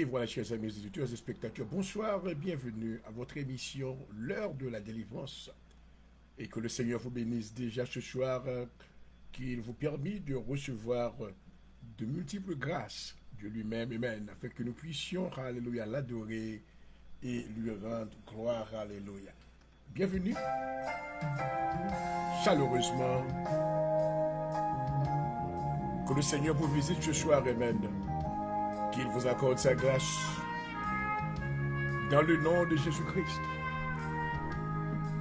Et voilà, chers amis auditeurs et spectateurs, bonsoir et bienvenue à votre émission L'heure de la délivrance. Et que le Seigneur vous bénisse déjà ce soir, qu'il vous permit de recevoir de multiples grâces de lui-même, amen, afin que nous puissions, alléluia, l'adorer et lui rendre gloire, alléluia. Bienvenue, chaleureusement, que le Seigneur vous visite ce soir, amen. Qu'il vous accorde sa grâce dans le nom de Jésus-Christ.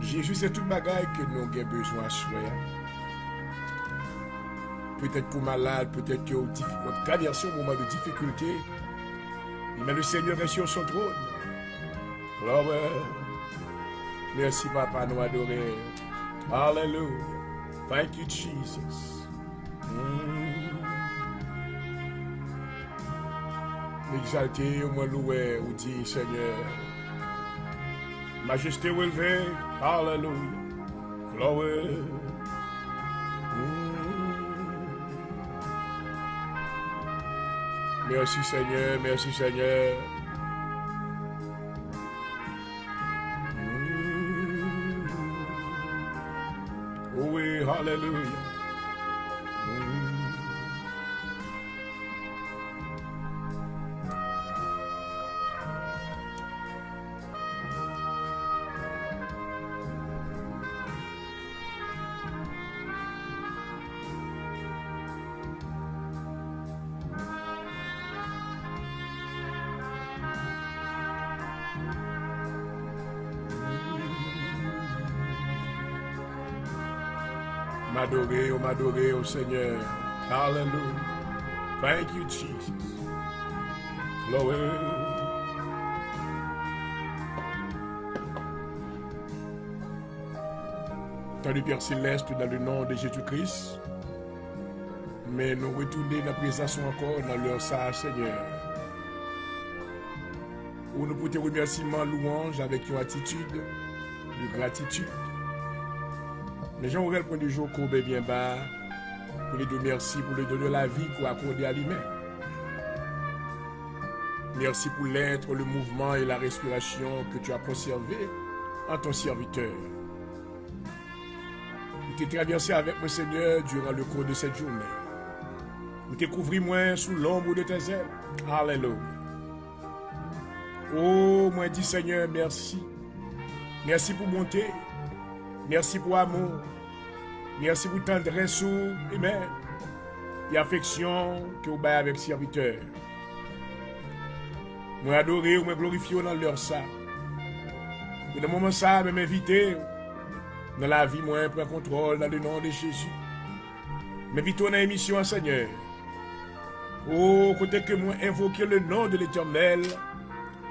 Jésus, c'est toute bagaille que nous avons besoin à soi. Peut-être pour malade, peut-être que vous traversez un moment de difficulté, mais le Seigneur est sur son trône. Alors, merci Papa, nous adorer. Alléluia. Thank you, Jesus. Exalté, au moins loué, ou dit Seigneur. Majesté élevée, alléluia. Gloire. Merci Seigneur, merci Seigneur. Oui, alléluia. M'adorer au Seigneur. Hallelujah. Thank you, Jesus. Glory. Tant du Père Céleste dans le nom de Jésus-Christ. Mais nous retournons dans la présence encore dans leur ça, Seigneur. Où nous pouvons remerciements, louange avec une attitude de gratitude. Mais Jean-Aurel prend du jour courbé bien bas pour lui dire merci pour lui donner la vie qu'on a accordée à lui-même. Merci pour l'être, le mouvement et la respiration que tu as conservé en ton serviteur. Tu t'es traversé avec moi, Seigneur, durant le cours de cette journée. Tu t'es couvert moi sous l'ombre de tes ailes. Alléluia. Oh, moi dis Seigneur, merci. Merci pour bonté. Merci pour amour. Merci pour tendresse et affection que vous avez avec serviteur. Moi adorer ou me glorifier dans leur ça. Et dans le moment ça, me m'inviter dans la vie, moi prends contrôle dans le nom de Jésus. M'inviter dans l'émission, Seigneur. Oh, côté que moi invoquer le nom de l'Éternel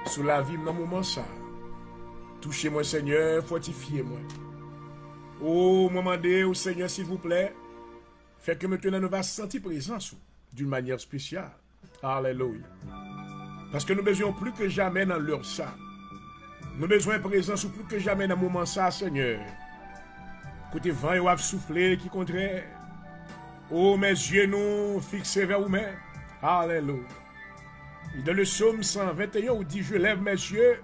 sous la vie dans le moment ça. Touchez-moi, Seigneur, fortifiez-moi. Oh, moment de, au Seigneur, s'il vous plaît, fait que maintenant nous va sentir présence d'une manière spéciale. Alléluia. Parce que nous besoin plus que jamais dans l'heure ça. Nous besoin de présence plus que jamais dans le moment ça, Seigneur. Côté vent, il va souffler qui contraire. Oh, mes yeux nous fixés vers vous-même. Alléluia. Et dans le psaume 121, où dit, je lève mes yeux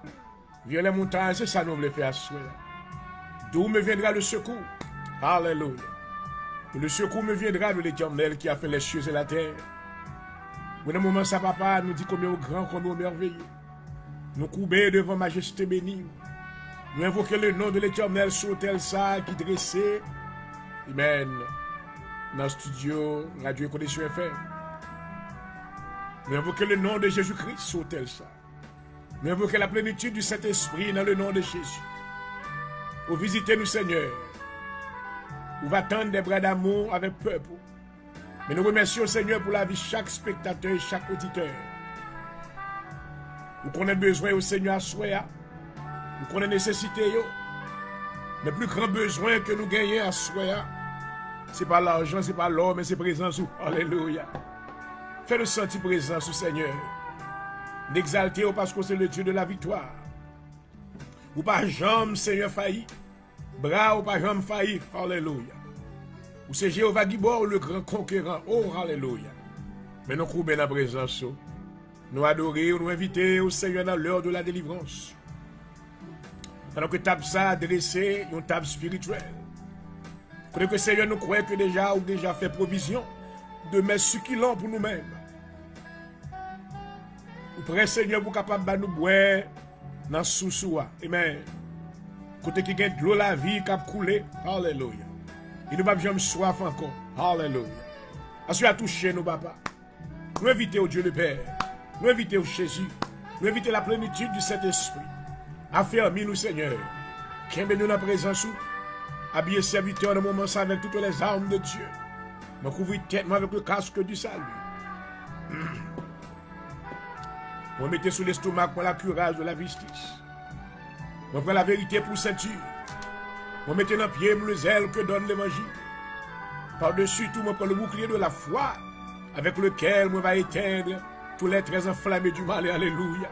vers les montagnes, c'est ça nous voulons faire assurer. D'où me viendra le secours? Alléluia. Le secours me viendra de l'Éternel qui a fait les cieux et la terre. Dans le moment ça, papa, nous dit combien au grand, combien au merveilleux. Nous courbons devant majesté bénie. Nous invoquons le nom de l'Éternel sur l'autel ça qui dressé. Amen. Dans le studio Radio Connexion FM. Nous invoquons le nom de Jésus-Christ sur l'autel ça. Nous invoquons la plénitude du Saint-Esprit dans le nom de Jésus. Vous visitez nous, Seigneur. Vous va tendre des bras d'amour avec peuple. Mais nous remercions, Seigneur, pour la vie de chaque spectateur et chaque auditeur. Vous connaissez besoin au Seigneur à soi. Vous connaissez nécessité. Le plus grand besoin que nous gagnons à soi, ce n'est pas l'argent, ce n'est pas l'or, mais c'est présence. Alléluia. Fais-le sentir présence, Seigneur. N'exaltez-vous parce que c'est le Dieu de la victoire. Ou pas jamais, Seigneur, failli. Bras ou pas jamais failli. Alléluia. Ou c'est Jéhovah Gibor, le grand conquérant. Oh, alléluia. Mais nous courbons la présence. nous adorer, nous inviter au Seigneur dans l'heure de la délivrance. Pendant que table ça adressé, une table spirituelle. Pendant que le Seigneur nous croit que déjà, ou déjà fait provision de mettre succulents pour nous-mêmes. Nous prions Seigneur pour capable de nous boire dans sous-soua. Amen. Côté qui gagne de l'eau la vie qui a coulé. Alléluia. Et nous ne pouvons jamais soif encore. Alléluia. Assurez à toucher nous, papa. Nous invitons au Dieu le Père. Nous invitons au Jésus. Nous invitons la plénitude du Saint-Esprit. Affermis-nous, Seigneur. Qu'aimez-nous dans la présence. Habillez serviteur dans le moment ça avec toutes les armes de Dieu. Me couvrir tête avec le casque du salut. On mettez sous l'estomac pour la curage de la justice. On prend la vérité pour ceinture. On mettez dans le pied le zèle que donne l'évangile. Par-dessus tout, on prend le bouclier de la foi avec lequel on va éteindre tous les traits enflammés du mal. Alléluia.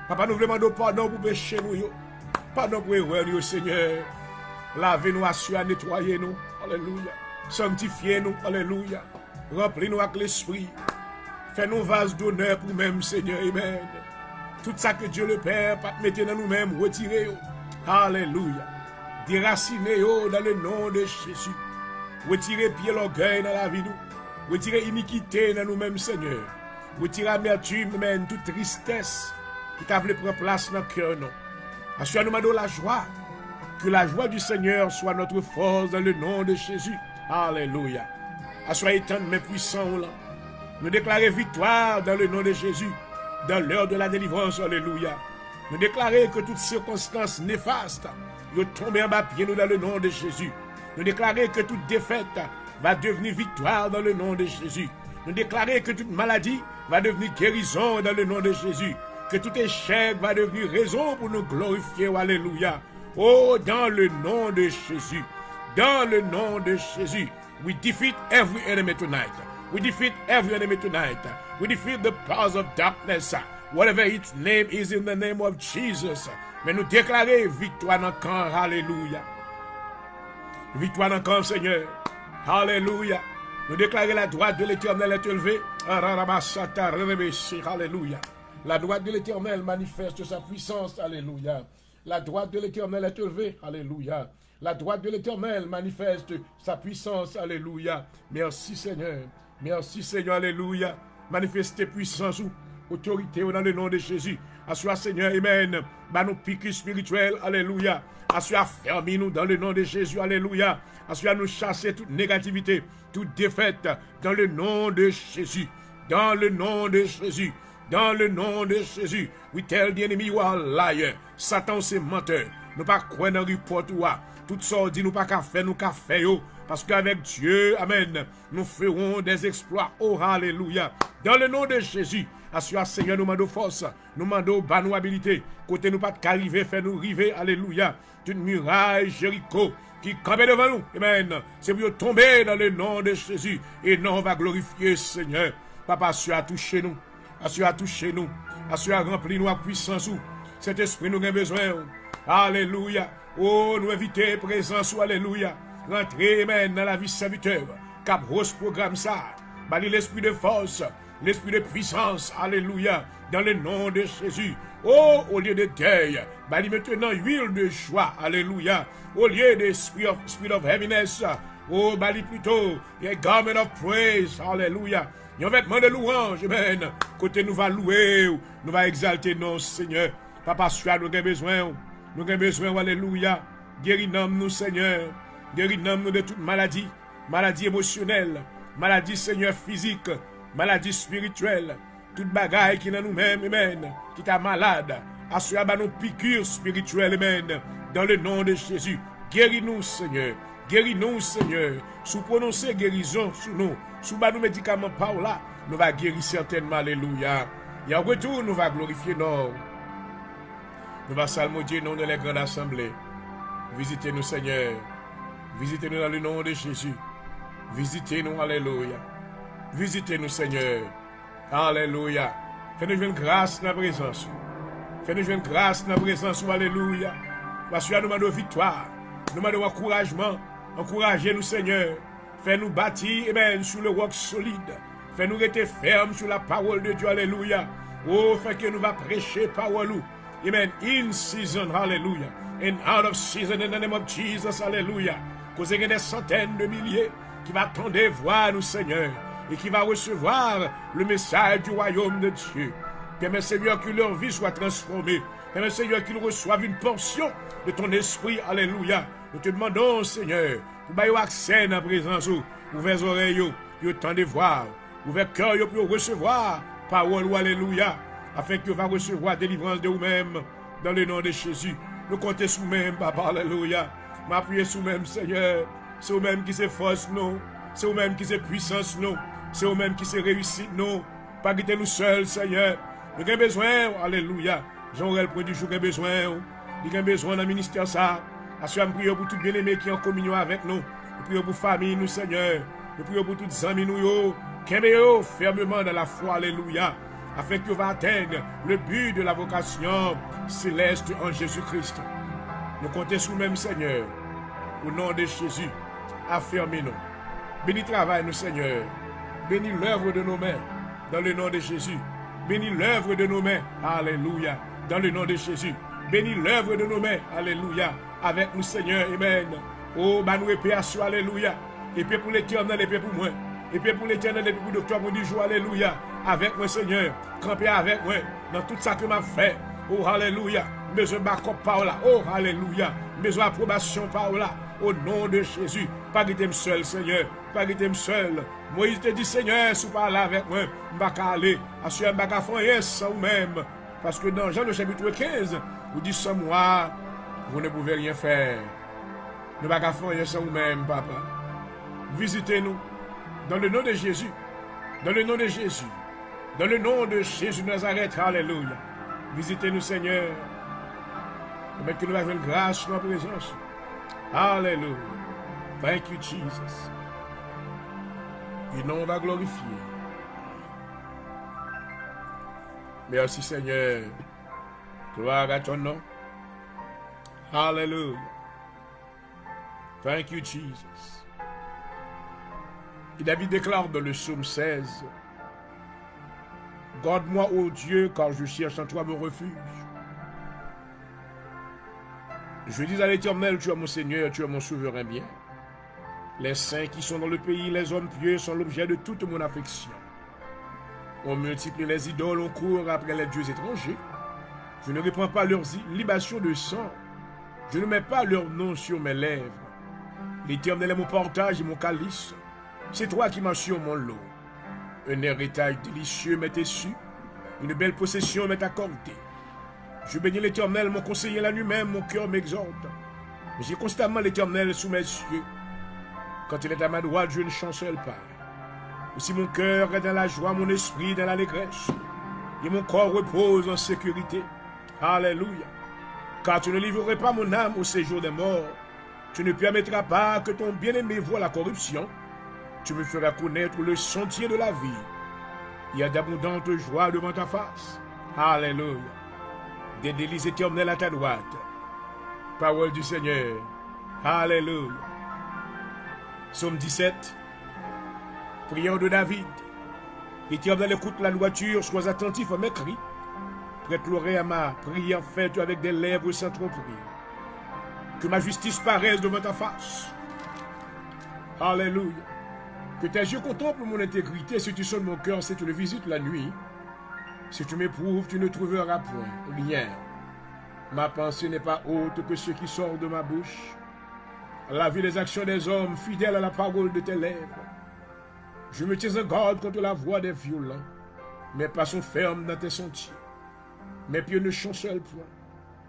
Papa, nous demandons pardon pour pécher nous. Pardon pour erreur, Seigneur. Lavez-nous, assurez, nettoyez-nous. Alléluia. Sanctifiez-nous. Alléluia. Remplis-nous avec l'esprit. Fais-nous vase d'honneur pour nous-mêmes, Seigneur. Amen. Tout ça que Dieu le Père, pas te mettre dans nous-mêmes, retirez-vous. Alléluia. Déracinez-vous dans le nom de Jésus. Retirez pied l'orgueil dans la vie, nous. Retirez iniquité dans nous-mêmes, Seigneur. Retirez amertume, même toute tristesse qui t'a voulu prendre place dans le cœur, non. Assurez-nous de la joie. Que la joie du Seigneur soit notre force dans le nom de Jésus. Alléluia. Assurez tant de mes puissants, là. Nous déclarons victoire dans le nom de Jésus. Dans l'heure de la délivrance, alléluia. Nous déclarons que toutes circonstances néfastes nous tombent en bas pied nous dans le nom de Jésus. Nous déclarons que toute défaite va devenir victoire dans le nom de Jésus. Nous déclarons que toute maladie va devenir guérison dans le nom de Jésus. Que tout échec va devenir raison pour nous glorifier, alléluia. Oh, dans le nom de Jésus. Dans le nom de Jésus. We defeat every enemy tonight. We defeat every enemy tonight. We defeat the powers of darkness. Whatever its name is in the name of Jesus. Mais nous déclarer victoire dans le camp. Alléluia. Victoire dans le camp, Seigneur. Alléluia. Nous déclarer la droite de l'Éternel est élevée. Alléluia. La droite de l'Éternel manifeste sa puissance. Alléluia. La droite de l'Éternel est élevée. Alléluia. La droite de l'Éternel manifeste sa puissance. Alléluia. Merci Seigneur. Merci Seigneur. Alléluia. Manifestez puissance ou autorité dans le nom de Jésus. Assure Seigneur. Amen. Bah nous piquer spirituel. Alléluia. Assure fermez-nous dans le nom de Jésus. Alléluia. Assure nous chasser toute négativité, toute défaite dans le nom de Jésus. Dans le nom de Jésus. Dans le nom de Jésus. We tell the enemy you are a liar. Satan c'est menteur. Nous pas croire dans report ou tout ça dit nous pas qu'à faire nous qu'à faire parce qu'avec Dieu, amen, nous ferons des exploits. Oh alléluia. Dans le nom de Jésus, assure Seigneur nous demandons force, nous demandons nous habilité. Côté nous pas qu'arriver faire nous river. Alléluia. Toute muraille Jéricho qui campait devant nous. Amen. C'est pour tomber dans le nom de Jésus et non on va glorifier Seigneur. Papa assure à toucher nous. Assure à toucher nous. Assure à remplir nous à puissance. Cet esprit nous a besoin. Alléluia. Oh, nous inviter présence. Alléluia. Rentrez, amen, dans la vie serviteur. Cap Rose programme ça. Bali l'esprit de force. L'esprit de puissance. Alléluia. Dans le nom de Jésus. Oh, au lieu de deuil. Bali maintenant huile de joie. Alléluia. Au lieu de spirit of heaviness. Oh, bali plutôt. A garment of praise. Alléluia. Il y a un vêtement de louange, amen. Côté nous va louer, nous va exalter nos Seigneur. Papa, nous avons besoin. Nous avons besoin, alléluia. Guéris-nous, Seigneur. Guéris-nous de toute maladie. Maladie émotionnelle. Maladie, Seigneur, physique. Maladie spirituelle. Toute bagaille qui est dans nous-mêmes, amen. Qui est malade. Assure nos piqûres spirituelles, amen. Dans le nom de Jésus. Guéris-nous, Seigneur. Guéris-nous, Seigneur. Sous prononcer guérison sur nous. Sous nos médicaments par là, nous va guérir certainement. Alléluia. Et en retour, nous va glorifier nous. Nous va salmodier nom de la grande assemblée. Visitez-nous, Seigneur. Visitez-nous dans le nom de Jésus. Visitez-nous, alléluia. Visitez-nous, Seigneur. Alléluia. Fais-nous une grâce dans la présence. Fais-nous une grâce dans la présence, alléluia. Parce que nous demandons victoire. Nous demandons encouragement. Encouragez-nous, Seigneur. Fais-nous bâtir, amen, sur le roc solide. Fais-nous rester fermes sur la parole de Dieu, alléluia. Oh, fait que nous va prêcher parole. Amen. In season, hallelujah. And out of season, in the name of Jesus, hallelujah. Cause il y a des centaines de milliers qui va attendre voir nous, Seigneur, et qui va recevoir le message du royaume de Dieu. Permets, Seigneur, que leur vie soit transformée. Permets, Seigneur, qu'ils reçoivent une portion de ton esprit, alléluia. Nous te demandons, Seigneur, pour avoir accès à la présence, ouvert les oreilles, pour entendre voir, ouvert le cœur pour recevoir parole, alléluia, afin que va recevoir délivrance de vous-même, dans le nom de Jésus. Nous comptons sur vous-même, Papa, alléluia. M'appuyer sur vous-même, Seigneur. C'est vous-même qui c'est force, non. C'est vous-même qui c'est puissance, non. C'est vous-même qui c'est réussite, non. Pas quitter nous seuls, Seigneur. Nous avons besoin, alléluia. J'aurai le point du jour, nous avons besoin. Nous avons besoin d'un ministère, ça. Assurez-moi, prions pour tout bien-aimé qui est en communion avec nous. Nous prions pour famille, nous, Seigneur. Nous prions pour toutes les amis, nous, qu'aimez-vous fermement dans la foi, alléluia. Afin que vous atteindre le but de la vocation céleste en Jésus-Christ. Nous comptons sur nous-mêmes, Seigneur. Au nom de Jésus, affermez-nous. Bénis le travail, nous, Seigneur. Bénis l'œuvre de nos mains, dans le nom de Jésus. Bénis l'œuvre de nos mains, alléluia, dans le nom de Jésus. Bénis l'œuvre de nos mains, alléluia, avec nous, Seigneur, amen. Oh, bah nous épée à soi, alléluia. Épée pour l'éternel, épée pour moi. Épée pour l'éternel, épée pour le docteur, pour du jour, alléluia. Avec moi, Seigneur, camper avec moi, dans tout ça que m'a fait. Oh, alléluia. Besoin de backup par là. Oh, alléluia. Besoin d'approbation par là. Au nom de Jésus. Pas quitter seul, Seigneur. Pas quitter seul. Moïse te dit, Seigneur, si vous parlez avec moi, je ne vais pas aller. Assurez je ne vais pas faire sans vous-même. Parce que dans Jean le chapitre 15, vous dites sans moi, vous ne pouvez rien faire. Ne vais pas faire sans vous-même, papa. Visitez-nous. Dans le nom de Jésus. Dans le nom de Jésus. Dans le nom de Jésus de Nazareth. Alléluia. Visitez-nous, Seigneur. Permettez que nous avons une grâce dans la présence. Alléluia. Thank you, Jesus. Et nous, on va glorifier. Merci, Seigneur. Gloire à ton nom. Alléluia. Thank you, Jesus. Et David déclare dans le psaume 16, garde-moi, ô Dieu, car je cherche en toi mon refuge. Je dis à l'Éternel, tu es mon Seigneur, tu es mon souverain bien. Les saints qui sont dans le pays, les hommes pieux, sont l'objet de toute mon affection. On multiplie les idoles, on court après les dieux étrangers. Je ne répands pas leurs libations de sang. Je ne mets pas leur nom sur mes lèvres. L'Éternel est mon portage et mon calice. C'est toi qui m'assures mon lot. Un héritage délicieux m'est issu. Une belle possession m'est accordée. Je bénis l'Éternel, mon conseiller la nuit même, mon cœur m'exhorte. J'ai constamment l'Éternel sous mes yeux. Quand il est à ma droite, je ne chancelle pas. Aussi mon cœur est dans la joie, mon esprit dans l'allégresse. Et mon corps repose en sécurité. Alléluia. Car tu ne livrerais pas mon âme au séjour des morts. Tu ne permettras pas que ton bien-aimé voie la corruption. Tu me feras connaître le sentier de la vie. Il y a d'abondantes joies devant ta face. Alléluia. Des délices éternelles à ta droite. Parole du Seigneur. Alléluia. Psaume 17. Prière de David. Éternel, écoute la droiture, sois attentif à mes cris. Prête l'oreille à ma prière faite avec des lèvres sans tromperie. Que ma justice paraisse devant ta face. Alléluia. Que tes yeux contemplent mon intégrité. Si tu sonnes mon cœur, si tu le visites la nuit. Si tu m'éprouves, tu ne trouveras point rien. Ma pensée n'est pas haute que ce qui sort de ma bouche. La vie des actions des hommes, fidèles à la parole de tes lèvres. Je me tiens en garde contre la voix des violents. Mes pas sont fermes dans tes sentiers. Mes pieds ne chancellent point.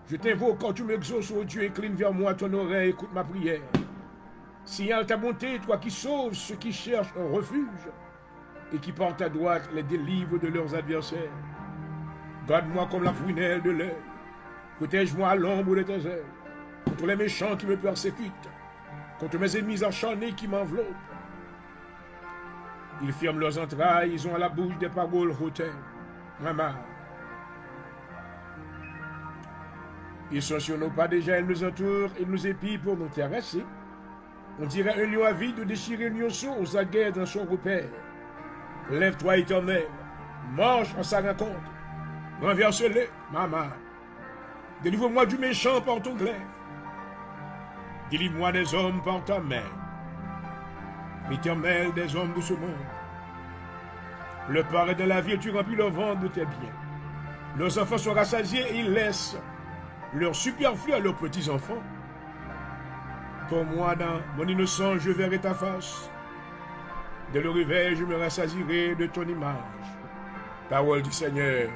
Je t'invoque quand tu m'exauces, ô Dieu, incline vers moi ton oreille, écoute ma prière. Signale ta bonté, toi qui sauves ceux qui cherchent un refuge et qui portent à droite les délivres de leurs adversaires. Garde-moi comme la prunelle de l'œil. Protège-moi à l'ombre de tes ailes. Contre les méchants qui me persécutent. Contre mes ennemis acharnés qui m'enveloppent. Ils ferment leurs entrailles, ils ont à la bouche des paroles hautaines. Maman. Ils sont sur nos pas déjà, ils nous entourent, ils nous épient pour nous terrasser. On dirait un lion avide de déchirer un lionceau aux aguets dans son repère. Lève-toi, Éternel, marche en sa rencontre. Renverse-les, maman. Délivre-moi du méchant par ton glaive. Délivre-moi des hommes par ta main. L'Éternel des hommes de ce monde. Le pain est de la vie et tu remplis leur ventre de tes biens. Leurs enfants sont rassasiés et ils laissent leur superflu à leurs petits-enfants. Comme moi, dans mon innocence, je verrai ta face. Dès le réveil, je me rassasierai de ton image. Parole du Seigneur.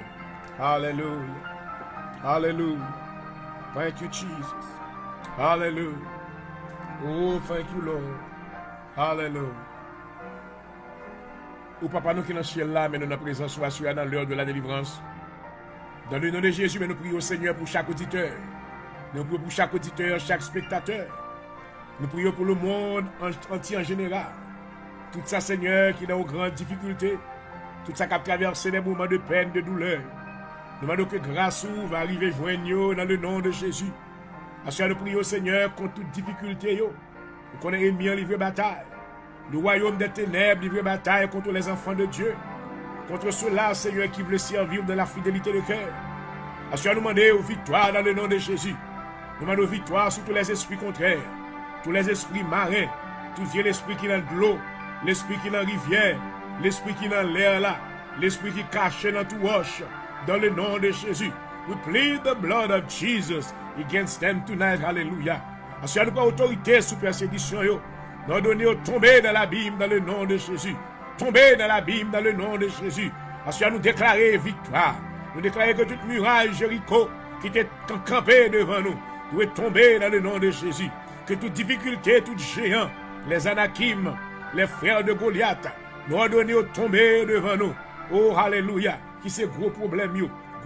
Alléluia. Alléluia. Thank you, Jesus. Alléluia. Oh, thank you, Lord. Alléluia. Ou papa, nous qui dans le ciel là, mais nous, notre présence soit assurée dans l'heure de la délivrance. Dans le nom de Jésus, mais nous prions au Seigneur pour chaque auditeur. Nous prions pour chaque auditeur, chaque spectateur. Nous prions pour le monde entier en général. Tout ça, Seigneur, qui est dans aux grandes difficultés. Tout ça qui a traversé des moments de peine, de douleur. Nous demandons que grâce va arriver joindre dans le nom de Jésus. Parce que nous prions au Seigneur contre toute difficulté. Nous connaissons ennemi en livre bataille. Le royaume des ténèbres livre bataille contre les enfants de Dieu. Contre ceux-là, Seigneur, qui veulent servir de la fidélité de cœur. Parce que nous demandons victoire dans le nom de Jésus. Nous demandons victoire sur tous les esprits contraires. Tous les esprits marins. Tout l'esprit qui est dans l'eau. L'esprit qui est dans la rivière. L'esprit qui est dans l'air là. L'esprit qui est caché dans tout roche. Dans le nom de Jésus. We plead the blood of Jesus against them tonight. Hallelujah. Parce que nous avons autorité sous persécution. Nous avons donné au tomber dans l'abîme dans le nom de Jésus. Tomber dans l'abîme dans le nom de Jésus. Parce que nous déclarer victoire. Nous déclarer que toute muraille Jéricho qui était campée devant nous doit tomber dans le nom de Jésus. Que toute difficulté, tout géant, les Anakim, les frères de Goliath, nous ont donné au tomber devant nous. Oh, alléluia. Qui c'est gros problème,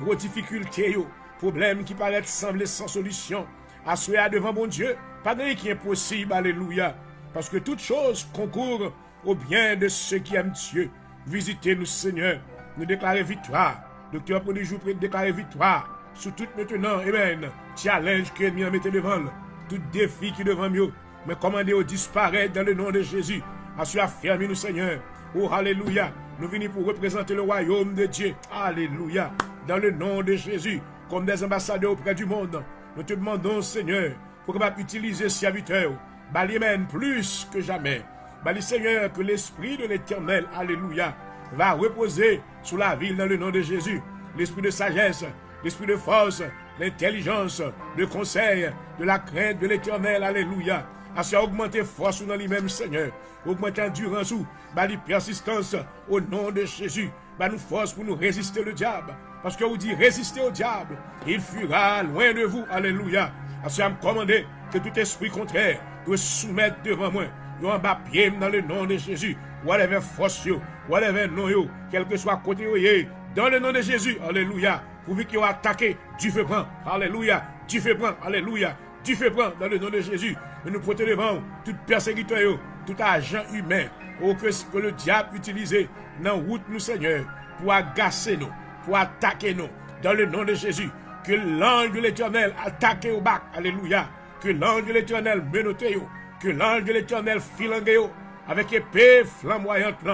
gros difficulté, problème qui paraît sembler sans solution. Assoyez devant mon Dieu, pas de rien qui est impossible, alléluia. Parce que toute chose concourt au bien de ceux qui aiment Dieu. Visitez-nous, Seigneur. Nous déclarer victoire. Docteur pour les jours, déclarer victoire. Sur tout maintenant, amen. Challenge que l'ennemi a mis devant. Tout défi qui est devant nous. Mais commandez au disparaître dans le nom de Jésus. Assoyez fermez nous, Seigneur. Oh, alléluia. Nous venons pour représenter le royaume de Dieu. Alléluia. Dans le nom de Jésus. Comme des ambassadeurs auprès du monde. Nous te demandons, Seigneur, pour qu'on utiliser ce serviteur. Bali mène plus que jamais. Bali Seigneur, que l'Esprit de l'Éternel, alléluia, va reposer sur la ville dans le nom de Jésus. L'esprit de sagesse, l'esprit de force, l'intelligence, le conseil, de la crainte de l'Éternel, alléluia. À ce augmenter force dans lui-même, Seigneur. Augmenter endurance ou, bali persistance au nom de Jésus. Bah nous force pour nous résister le diable. Parce que vous dit résister au diable, il fuira loin de vous, alléluia. À ce commandé que tout esprit contraire doit soumettre devant moi. Yo en bas pied dans le nom de Jésus. Whatever force yo, whatever non yo, quel que soit côté yo, dans le nom de Jésus, alléluia. Pour vous qui ont attaqué, Dieu fait prendre, alléluia. Dieu fait prendre, alléluia. Dieu fait prendre dans le nom de Jésus. Et nous protège devant toute persécuteur, tout agent humain, que le diable utilise dans la route nous, Seigneur, pour agacer nous, pour attaquer nous, dans le nom de Jésus. Que l'ange de l'Éternel attaque au bac, alléluia. Que l'ange de l'Éternel menote yo, que l'ange de l'Éternel filangue yo, avec épée flamboyante,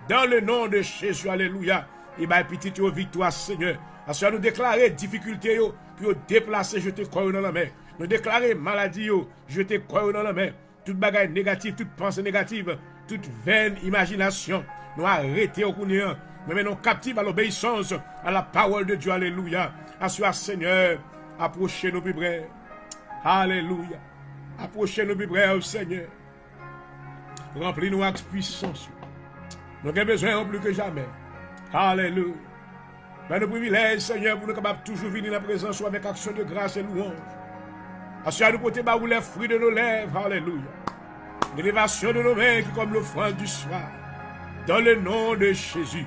dans le nom de Jésus, alléluia. Et bien, petite victoire, Seigneur. Parce que nous déclarer difficulté, puis déplacer, jeter corps dans la main. Nous déclarer maladie, jeter corps dans la main. Toute bagaille négative, toute pensée négative, toute vaine imagination, nous arrêter au courant. Nous menons captifs à l'obéissance, à la parole de Dieu, alléluia. Assure, Seigneur, approchez nos plus près. Alléluia. Approchez nos plus près, Seigneur. Remplis-nous avec puissance. Nous avons besoin plus que jamais. Alléluia. Ben, nos privilèges, Seigneur, pour nous capables toujours venir dans la présence avec action de grâce et louange. Assure nous porter les fruits de nos lèvres. Alléluia. L'élévation de nos mains qui comme l'offrande du soir. Dans le nom de Jésus.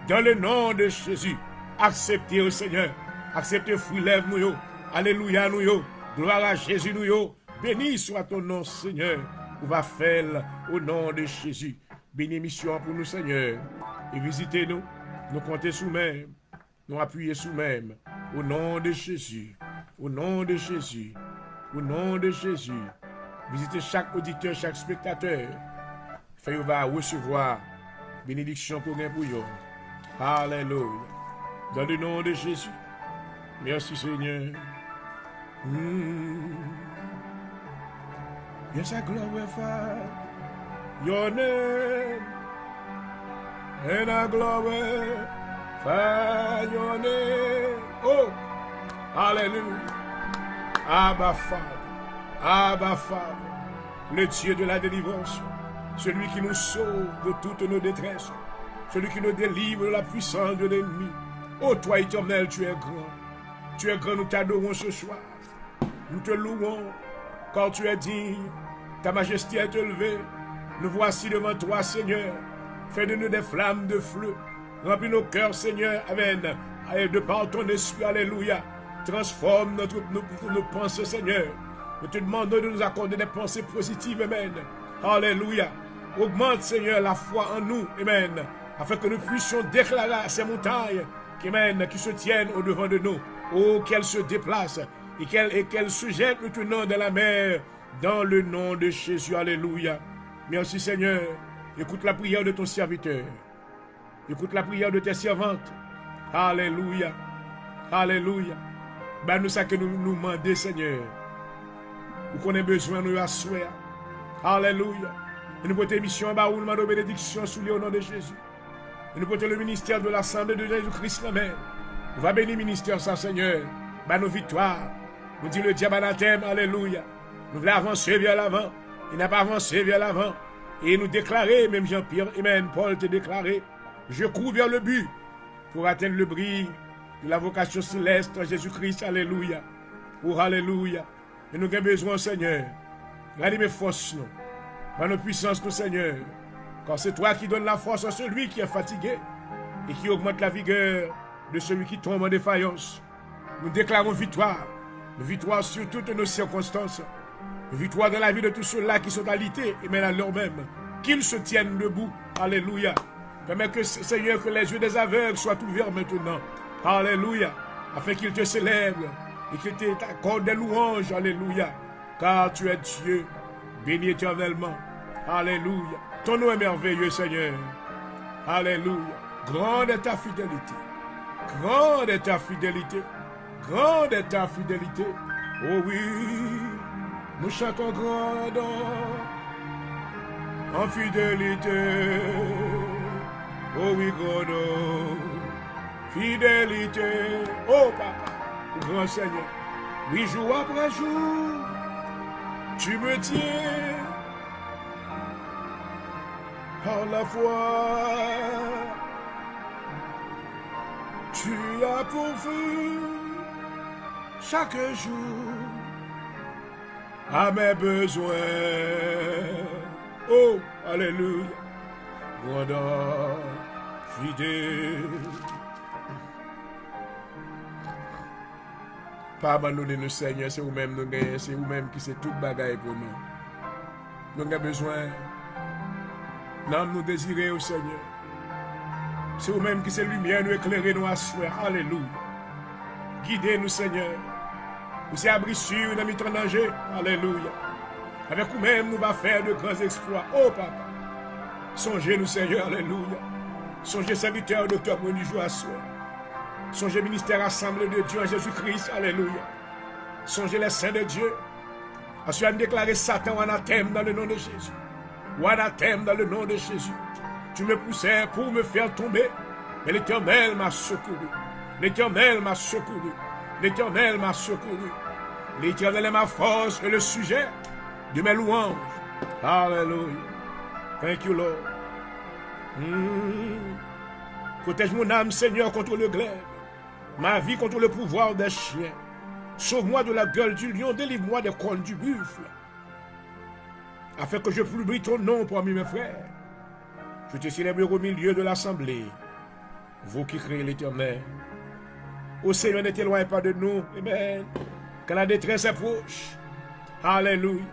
Dans le nom de Jésus. Acceptez au Seigneur. Acceptez fruits lèvres nous. Alléluia nous. Gloire à Jésus nous. Béni soit ton nom, Seigneur. On va faire au nom de Jésus. Bénédiction pour nous, Seigneur. Et visitez-nous. Nous comptez sous-même. Nous appuyez sous-même. Au nom de Jésus. Au nom de Jésus. Au nom de Jésus. Visitez chaque auditeur, chaque spectateur. Faites va recevoir bénédiction pour vous. Alléluia. Dans le nom de Jésus. Merci Seigneur. Yes, I glorify your name. And I glorify your name. Oh, hallelujah. Abba Father, Abba Father, le Dieu de la délivrance, celui qui nous sauve de toutes nos détresses, celui qui nous délivre de la puissance de l'ennemi. Oh, toi éternel, tu es grand. Tu es grand, nous t'adorons ce soir. Nous te louons, car tu es digne. Ta majesté est élevée. Nous voici devant toi, Seigneur. Fais de nous des flammes de feu. Remplis nos cœurs, Seigneur, Amen. De par ton esprit, alléluia. Transforme nos pensées, Seigneur. Nous te demandons de nous accorder des pensées positives, Amen. Alléluia. Augmente, Seigneur, la foi en nous, Amen. Afin que nous puissions déclarer à ces montagnes, Amen, qui se tiennent au-devant de nous. Oh, qu'elles se déplacent et qu'elles se jettent maintenant dans la mer, dans le nom de Jésus. Alléluia. Merci, Seigneur. Écoute la prière de ton serviteur. Écoute la prière de tes servantes. Alléluia. Alléluia. Ben nous ça que nous demandons, Seigneur. Nous qu'on a besoin, nous assurer. Alléluia. Et nous portons mission, nous demandons bénédiction sous le nom de Jésus. Et nous portons le ministère de l'Assemblée de Jésus-Christ, Amen. Nous va bénir le ministère, ça, Seigneur. Ben nos victoires. Nous dit le diable anathème, alléluia. Nous voulons avancer vers l'avant. Il n'a pas avancé vers l'avant. Et nous déclarer, même Jean-Pierre, Amen, Paul te déclaré, je cours vers le but pour atteindre le bris de la vocation céleste en Jésus-Christ, alléluia. Oh, alléluia. Et nous avons besoin, Seigneur. Regardez mes forces, nous. Par nos puissances, nous, Seigneur. Car c'est toi qui donnes la force à celui qui est fatigué et qui augmente la vigueur de celui qui tombe en défaillance. Nous déclarons victoire. Victoire sur toutes nos circonstances. Victoire dans la vie de tous ceux-là qui sont alités et même à leur-même. Qu'ils se tiennent debout. Alléluia. Permets que, Seigneur, que les yeux des aveugles soient ouverts maintenant. Alléluia. Afin qu'ils te célèbrent et qu'ils t'accordent des louanges. Alléluia. Car tu es Dieu, béni éternellement. Alléluia. Ton nom est merveilleux, Seigneur. Alléluia. Grande est ta fidélité. Grande est ta fidélité. Grande est ta fidélité. Oh oui. Nous chantons grande en fidélité. Oh oui, grande fidélité. Oh papa, grand Seigneur. Oui, jour après jour, tu me tiens par la foi. Tu as pourvu chaque jour à mes besoins. Oh, alléluia. Grandeur, fidèle. Pas abandonner nous, Seigneur, c'est vous-même nous gagnons, c'est vous-même qui c'est toute bagaille pour nous. Nous avons besoin. Nous désirons au Seigneur. C'est vous-même qui c'est lumière, nous éclairer, nous assurer. Alléluia. Guidez-nous, Seigneur. Nous sommes abris sûrs, nous sommes en danger. Alléluia. Avec vous-même, nous allons faire de grands exploits. Oh, papa. Songez-nous, Seigneur. Alléluia. Songez, serviteur, docteur, pour nous jour à soir. Songez, ministère assemblé de Dieu en Jésus-Christ. Alléluia. Songez les saints de Dieu. Ensuite, déclarer Satan ou anathème dans le nom de Jésus. Ou anathème dans le nom de Jésus. Tu me poussais pour me faire tomber, mais l'Éternel m'a secouru. L'Éternel m'a secouru. L'Éternel m'a secouru. L'Éternel est ma force et le sujet de mes louanges. Alléluia. Thank you, Lord. Protège mon âme, Seigneur, contre le glaive. Ma vie contre le pouvoir des chiens. Sauve-moi de la gueule du lion. Délivre-moi des cornes du buffle. Afin que je publie ton nom parmi mes frères. Je te célèbre au milieu de l'assemblée. Vous qui créez l'Éternel. Ô Seigneur, ne t'éloigne pas de nous. Amen. Quand la détresse est proche. Alléluia.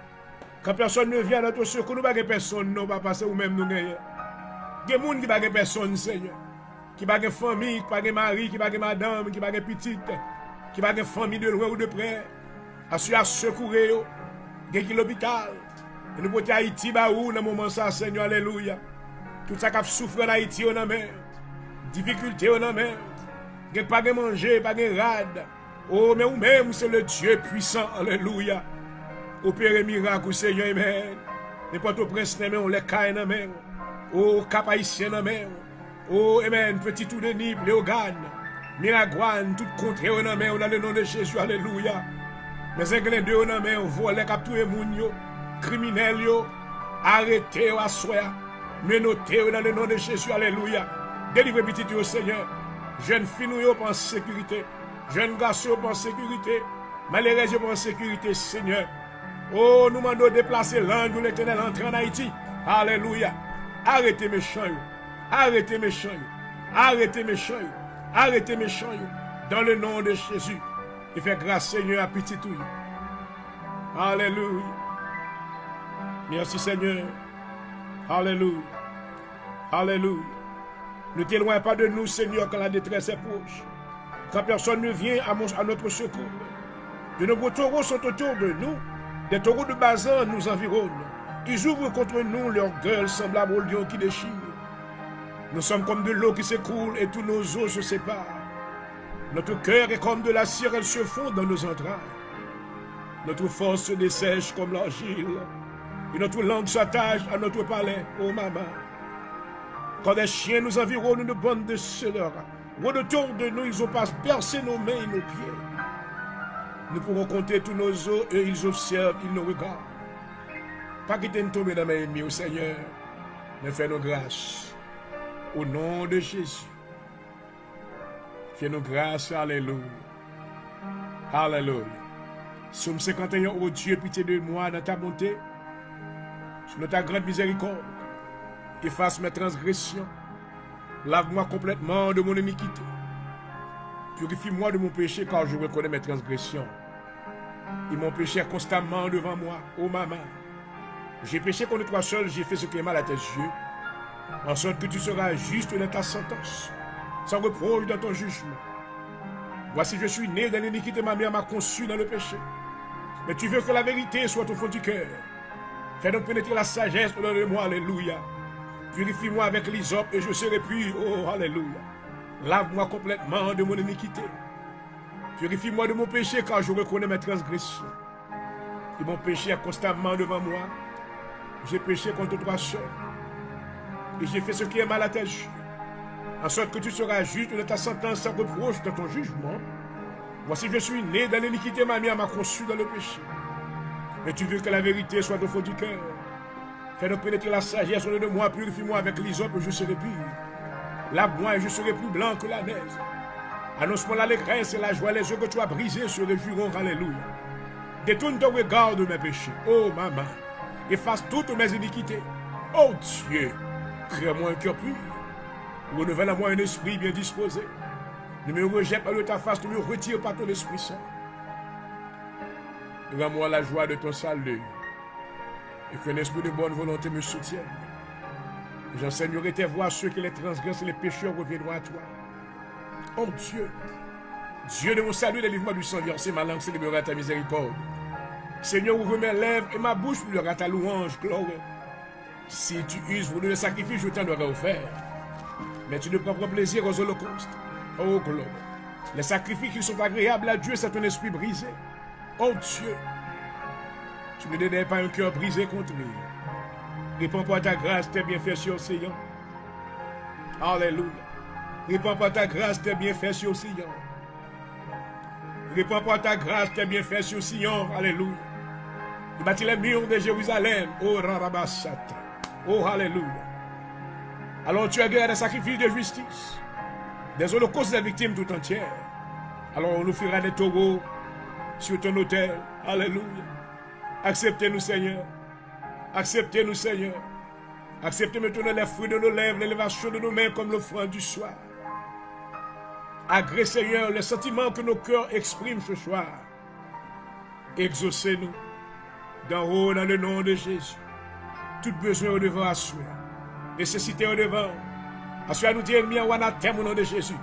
Quand personne ne vient à notre secours, nous ne baguons personne, non, pas passer ou même nous gagnons. Il y a des gens qui ne baguent personne, Seigneur. Qui baguent famille, qui baguent mari, qui baguent madame, qui baguent petite, qui baguent famille de loin ou de près. Assure à secourir. Il y a l'hôpital. Et nous portons Haïti, dans le moment ça, Seigneur, alléluia. Tout ça qui souffre en Haïti, on a même. Difficulté, on a même. Il n'y a pas de manger, pas de rade. Oh, mais vous-même, c'est le Dieu puissant. Alléluia. Opérer miracle, Seigneur, amen. N'importe où prince, on les caille, amen. Oh, cap haïtien, amen. Oh, amen. Petit tout de Nib, Léogane, Miragouane, tout contre, amen. Dans le nom de Jésus, alléluia. Mais Anglais de amen, volé, capturé, mounio, criminel, arrêtez, assoya, menotez, dans le nom de Jésus, alléluia. Délivrez petit au Seigneur. Jeune fille, nous en sécurité. Jeune garçon, en sécurité. Malheureux, en sécurité, Seigneur. Oh, nous demandons de déplacer l'ange de l'Éternel entrer en Haïti. Alléluia. Arrêtez mes chants. Arrêtez mes chants. Arrêtez mes chants. Arrêtez mes chants. Dans le nom de Jésus. Et fait grâce, Seigneur, à petit tout. Alléluia. Merci, Seigneur. Alléluia. Alléluia. Ne t'éloigne pas de nous, Seigneur, quand la détresse est proche. Quand personne ne vient à notre secours. De nombreux taureaux sont autour de nous. Des taureaux de Bazan nous environnent. Ils ouvrent contre nous leur gueule semblable au lion qui déchire. Nous sommes comme de l'eau qui s'écoule et tous nos os se séparent. Notre cœur est comme de la cire, elle se fond dans nos entrailles. Notre force se dessèche comme l'argile. Et notre langue s'attache à notre palais, ô maman. Quand des chiens nous environnent, une bande de scélérats. Autour de nous, ils ont percé nos mains et nos pieds. Nous pourrons compter tous nos os et ils observent, ils nous regardent. Pas quitter nous tomber dans mes ennemis, au Seigneur, mais fais-nous grâce. Au nom de Jésus. Fais-nous grâce, alléluia. Alléluia. Somme 51, ô Dieu, pitié de moi dans ta bonté, sur ta grande miséricorde. Efface mes transgressions. Lave-moi complètement de mon iniquité. Purifie-moi de mon péché car je reconnais mes transgressions. Et mon péché est constamment devant moi, ô maman. J'ai péché contre toi seul, j'ai fait ce qui est mal à tes yeux. En sorte que tu seras juste dans ta sentence, sans reproche dans ton jugement. Voici, je suis né dans l'iniquité, ma mère m'a conçu dans le péché. Mais tu veux que la vérité soit au fond du cœur. Fais donc pénétrer la sagesse au-dedans de moi, alléluia. Purifie-moi avec l'hysope et je serai pur, oh, alléluia. Lave-moi complètement de mon iniquité. Purifie-moi de mon péché car je reconnais mes transgressions. Et mon péché est constamment devant moi. J'ai péché contre toi seul. Et j'ai fait ce qui est mal à tes yeux. En sorte que tu seras juste de ta sentence sans reproche dans ton jugement. Voici, je suis né dans l'iniquité, ma mère m'a conçu dans le péché. Mais tu veux que la vérité soit au fond du cœur. Fais donc pénétrer la sagesse au lieu de moi, purifie-moi avec l'hysope et je serai pur. Lave-moi et je serai plus blanc que la neige. Annonce-moi l'allégresse et la joie, les yeux que tu as brisés se réjouiront, alléluia. Détourne ton regard de mes péchés, oh maman. Efface toutes mes iniquités. Oh Dieu, crée-moi un cœur pur. Renouvelle à moi un esprit bien disposé. Ne me rejette pas de ta face, ne me retire pas ton Esprit Saint. Rends-moi la joie de ton salut. Et qu'un esprit de bonne volonté me soutienne. J'enseignerai tes voies à ceux qui les transgressent et les pécheurs reviendront à toi. Oh Dieu, Dieu de mon salut, délivre-moi du sang versé, ma langue célébrera ta miséricorde. Seigneur, ouvre mes lèvres et ma bouche pleurera ta louange, gloire. Si tu uses pour le sacrifice, je t'en aurais offert. Mais tu ne prends pas plaisir aux holocaustes. Oh gloire. Les sacrifices qui sont agréables à Dieu, c'est ton esprit brisé. Oh Dieu, tu ne dédaies pas un cœur brisé contre lui. Réponds pas ta grâce, tes bienfaits sur Sion. Alléluia. Réponds pas ta grâce, tes bienfaits sur Sion. Réponds pas ta grâce, tes bienfaits sur Sion. Alléluia. Il bâtit les murs de Jérusalem. Oh Rarabassata. Oh Alléluia. Alors tu agréas des sacrifices de justice, des holocaustes des victimes tout entières. Alors on nous fera des taureaux sur ton autel. Alléluia. Acceptez-nous, Seigneur. Acceptez-nous, Seigneur. Acceptez maintenant les fruits de nos lèvres, l'élévation de nos mains comme l'offrande du soir. Agrée, Seigneur, les sentiments que nos cœurs expriment ce soir. Exaucez-nous d'en haut dans le nom de Jésus. Tout besoin au devant assurer. Nécessité au devant. Assurer nous dire ennemi en anathème au nom de Jésus.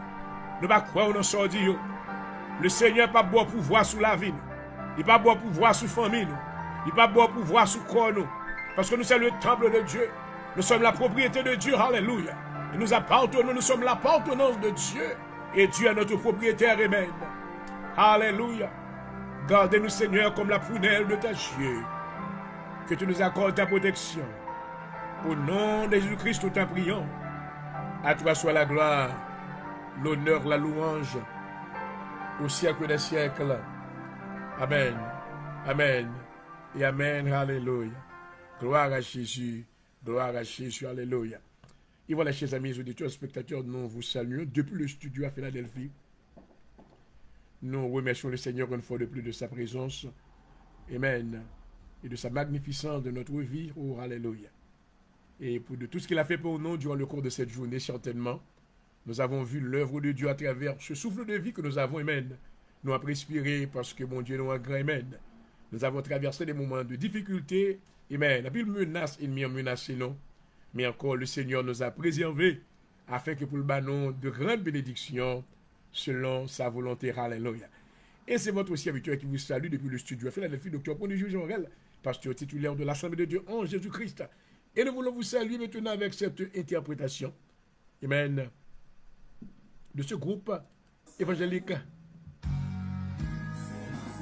Nous ne pas croire dans sordi. Le Seigneur n'a pas beau pouvoir sous la vie. Il n'a pas beau pouvoir sous la famille. Il n'a pas beau pouvoir sous le corps. Parce que nous sommes le temple de Dieu. Nous sommes la propriété de Dieu. Alléluia. Et nous appartenons, nous sommes l'appartenance de Dieu. Et Dieu est notre propriétaire et même. Alléluia. Gardez-nous, Seigneur, comme la prunelle de ta chier. Que tu nous accordes ta protection. Au nom de Jésus-Christ, nous t'en prions. À toi soit la gloire, l'honneur, la louange, au siècle des siècles. Amen. Amen. Et amen. Alléluia. Gloire à Jésus. Gloire à Jésus. Alléluia. Et voilà, chers amis, auditeurs, spectateurs, nous vous saluons depuis le studio à Philadelphie. Nous remercions le Seigneur une fois de plus de sa présence. Amen. Et de sa magnificence de notre vie. Oh, alléluia. Et pour de tout ce qu'il a fait pour nous durant le cours de cette journée, certainement, nous avons vu l'œuvre de Dieu à travers ce souffle de vie que nous avons, amen. Nous avons respiré parce que mon Dieu nous a grand, amen. Nous avons traversé des moments de difficulté, amen. La Bible menace, ennemis ont menacé nous, mais encore le Seigneur nous a préservés afin que pour le banon de grandes bénédictions selon sa volonté, alléluia. Et c'est votre serviteur qui vous salue depuis le studio à Philadelphie, docteur Pondé Jorel, pasteur titulaire de l'Assemblée de Dieu en Jésus-Christ. Et nous voulons vous saluer maintenant avec cette interprétation, amen, de ce groupe évangélique.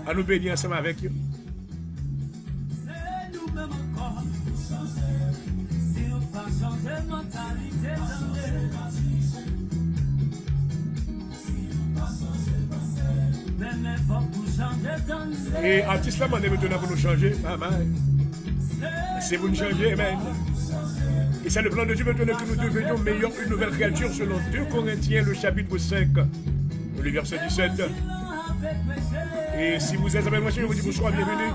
À nous bénir ensemble avec eux. Et artiste là, on est maintenant pour nous changer. Amen. C'est vous nous changer, amen. Et c'est le plan de Dieu maintenant que nous devenions meilleurs, une nouvelle créature selon 2 Corinthiens, le chapitre 5, le verset 17. Et si vous êtes avec moi, je vous dis bonsoir, bienvenue.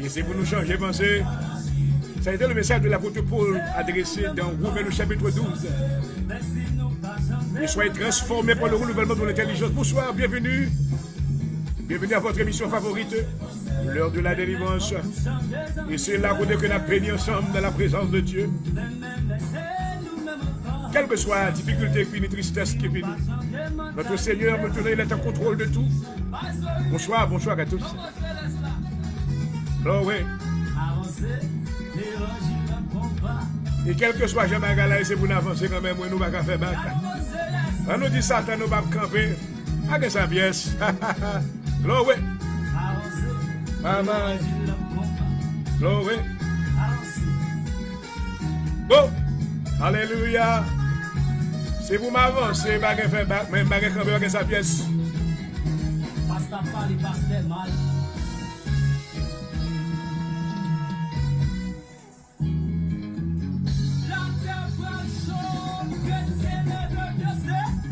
Et si vous nous changez, pensez. Ça a été le message de l'apôtre Paul adressé dans Romains le chapitre 12. Et soyez transformés par le renouvellement de l'intelligence. Bonsoir, bienvenue. Bienvenue à votre émission favorite, l'heure de la délivrance. Et c'est là qu'on est que nous bénis ensemble dans la présence de Dieu. Quelle que soit la difficulté qui finit, tristesse qui finit, notre Seigneur, maintenant, il est en contrôle de tout. Bonsoir, bonsoir à tous. Oh oui. Et quel que soit jamais là, c'est pour nous avancer quand même, nous ne pouvons pas faire battre. On nous dit Satan, nous ne pouvons pas camper. Avec sa pièce. Glory. Maman. Glory. Bon. Alléluia. C'est pour m'avancer, pas que faire battre, même pas que camper avec sa pièce.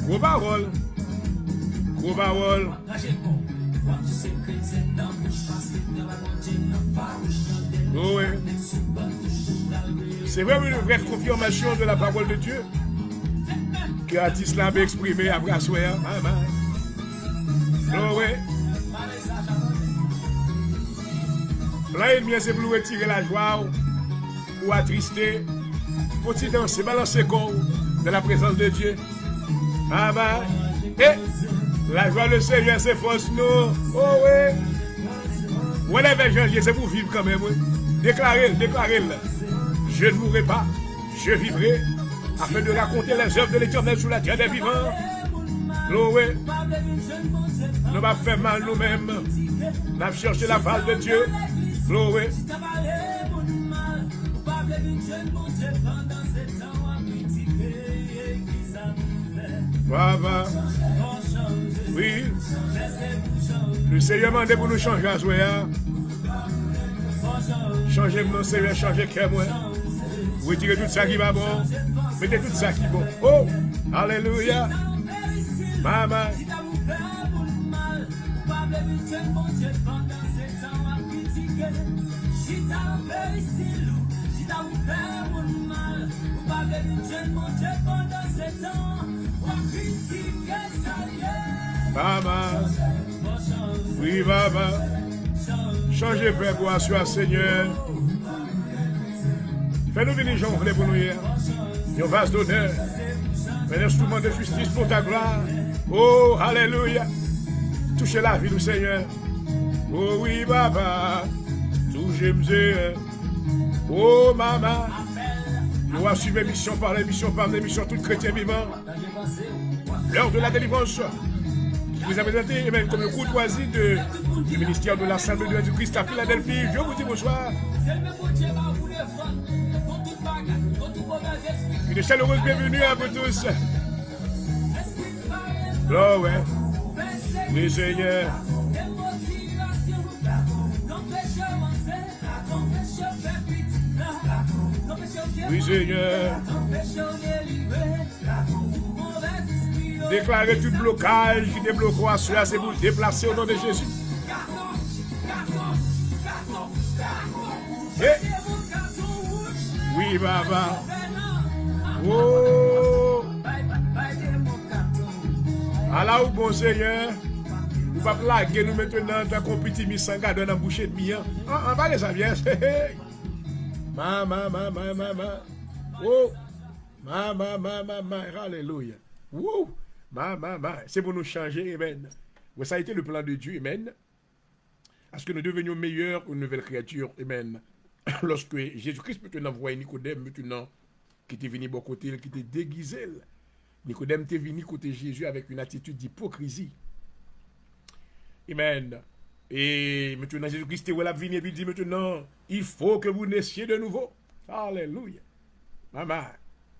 Gros parole. Gros parole. Oui. C'est vraiment une vraie confirmation de la parole de Dieu que l'artiste l'a exprimé après à soi. Oui. Là, il vient, c'est pour retirer la joie ou attrister. Faut-il danser, balancer corps de la présence de Dieu. Amen. Et la joie de Seigneur, c'est force nous. Oh oui. Ouais, les janvier, c'est pour vivre quand même. Oui. Déclarez-le, déclarez-le. Je ne mourrai pas, je vivrai, afin de raconter les œuvres de l'Éternel sur la terre des vivants. Oh oui. Nous ne va pas faire mal nous-mêmes. Nous avons cherché la face de Dieu. Oh oui. Papa. Oui. Le Seigneur m'a demandé pour nous changer à soi. Changez mon Seigneur, changez cœur moi. Retirez tout ça qui va bon. Mettez tout ça qui est bon. Oh, alléluia. Maman. Maman. Oui, maman. Changez frère pour assurer Seigneur. Fais-nous venir jonfler pour nous hier. Un vase d'honneur. Un instrument de justice pour ta gloire. Oh, alléluia. Touchez la vie du Seigneur. Oh oui, papa, tout j'aime. Oh maman, nous avons suivi émission par émission, tout chrétien vivant. L'heure de la délivrance. Je vous ai présenté même comme le courtoisie du ministère de l'Assemblée de Jésus-Christ à Philadelphie. Je vous dis bonsoir. Une chaleureuse bienvenue à vous tous. Oh ouais. Oui, Seigneur. Oui, Seigneur. Déclarer tout blocage qui débloque à cela, c'est pour déplacer au nom de Jésus. Hey. Oui, Baba. Oh. Alors, bon Seigneur, nous ne pouvons pas plaguer nous maintenant tant qu'on petit misanga dans la bouche de bien. On va les avions. Maman. Oh. Maman. Alléluia. Wouh. Maman. C'est pour nous changer, amen. Ça a été le plan de Dieu, amen. À ce que nous devenions meilleurs, une nouvelle créature, amen. Lorsque Jésus-Christ maintenant voyait Nicodème maintenant qui était venu bon côté, qui était déguisé. Nicodème était venu côté Jésus avec une attitude d'hypocrisie. Amen. Et maintenant Jésus-Christ est venu et il dit maintenant, il faut que vous naissiez de nouveau. Alléluia. Maman,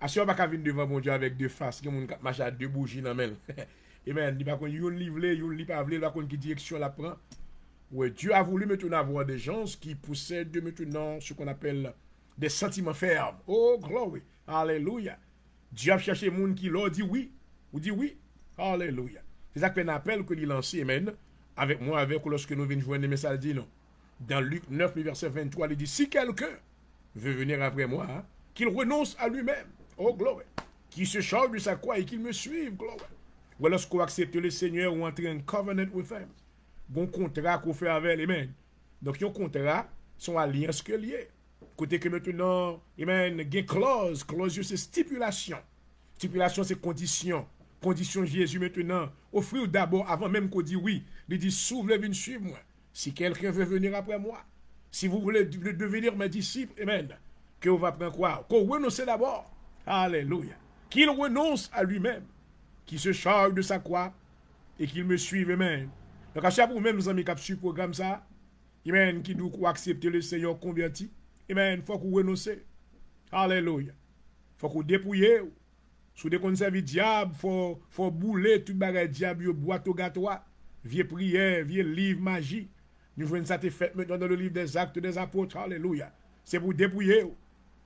assurez pas qu'à venir devant mon Dieu avec deux faces, que mon marche à deux bougies dans main. Amen. Il va qu'on yon livre, yon li pas vle, va qu'on qui direction la prend. Ouais, Dieu a voulu maintenant avoir des gens qui possèdent maintenant ce qu'on appelle des sentiments fermes. Oh, glory. Alléluia. Dieu a cherché monde qui leur dit oui. Ou dit oui. Alléluia. C'est ça qu'on appelle que il lance, amen. Avec moi, avec lorsque nous venons joindre les messages, dit non. Dans Luc 9, verset 23, il dit, si quelqu'un veut venir après moi, hein, qu'il renonce à lui-même. Oh, glory. Qu'il se charge de sa croix et qu'il me suive, glory. Ou lorsqu'on accepte le Seigneur ou entrer en covenant with him. Bon contrat qu'on fait avec, amen. Donc, yon contrat, son alliance que lié. Côté que maintenant, amen, gen clause c'est stipulation. Stipulation, c'est condition. Condition Jésus maintenant, offrir d'abord, avant même qu'on dit oui, il dit, soulevez, suivre moi. Si quelqu'un veut venir après moi, si vous voulez devenir mes disciples, amen, que vous va prendre quoi? Qu'on renonce d'abord. Alléluia. Qu'il renonce à lui-même, qu'il se charge de sa croix et qu'il me suive, amen. Donc, à chaque fois, même nous avons un programme ça, amen, qui nous accepter le Seigneur converti, amen, il faut qu'on renonce. Alléluia. Il faut qu'on dépouille. Sous des conserves diable, faut bouler tout bagage diable, boîte au gâteau, vieux prière, vieux livre magie. Nous voyons ça te fait maintenant dans le livre des actes des apôtres. Alléluia. C'est pour dépouiller.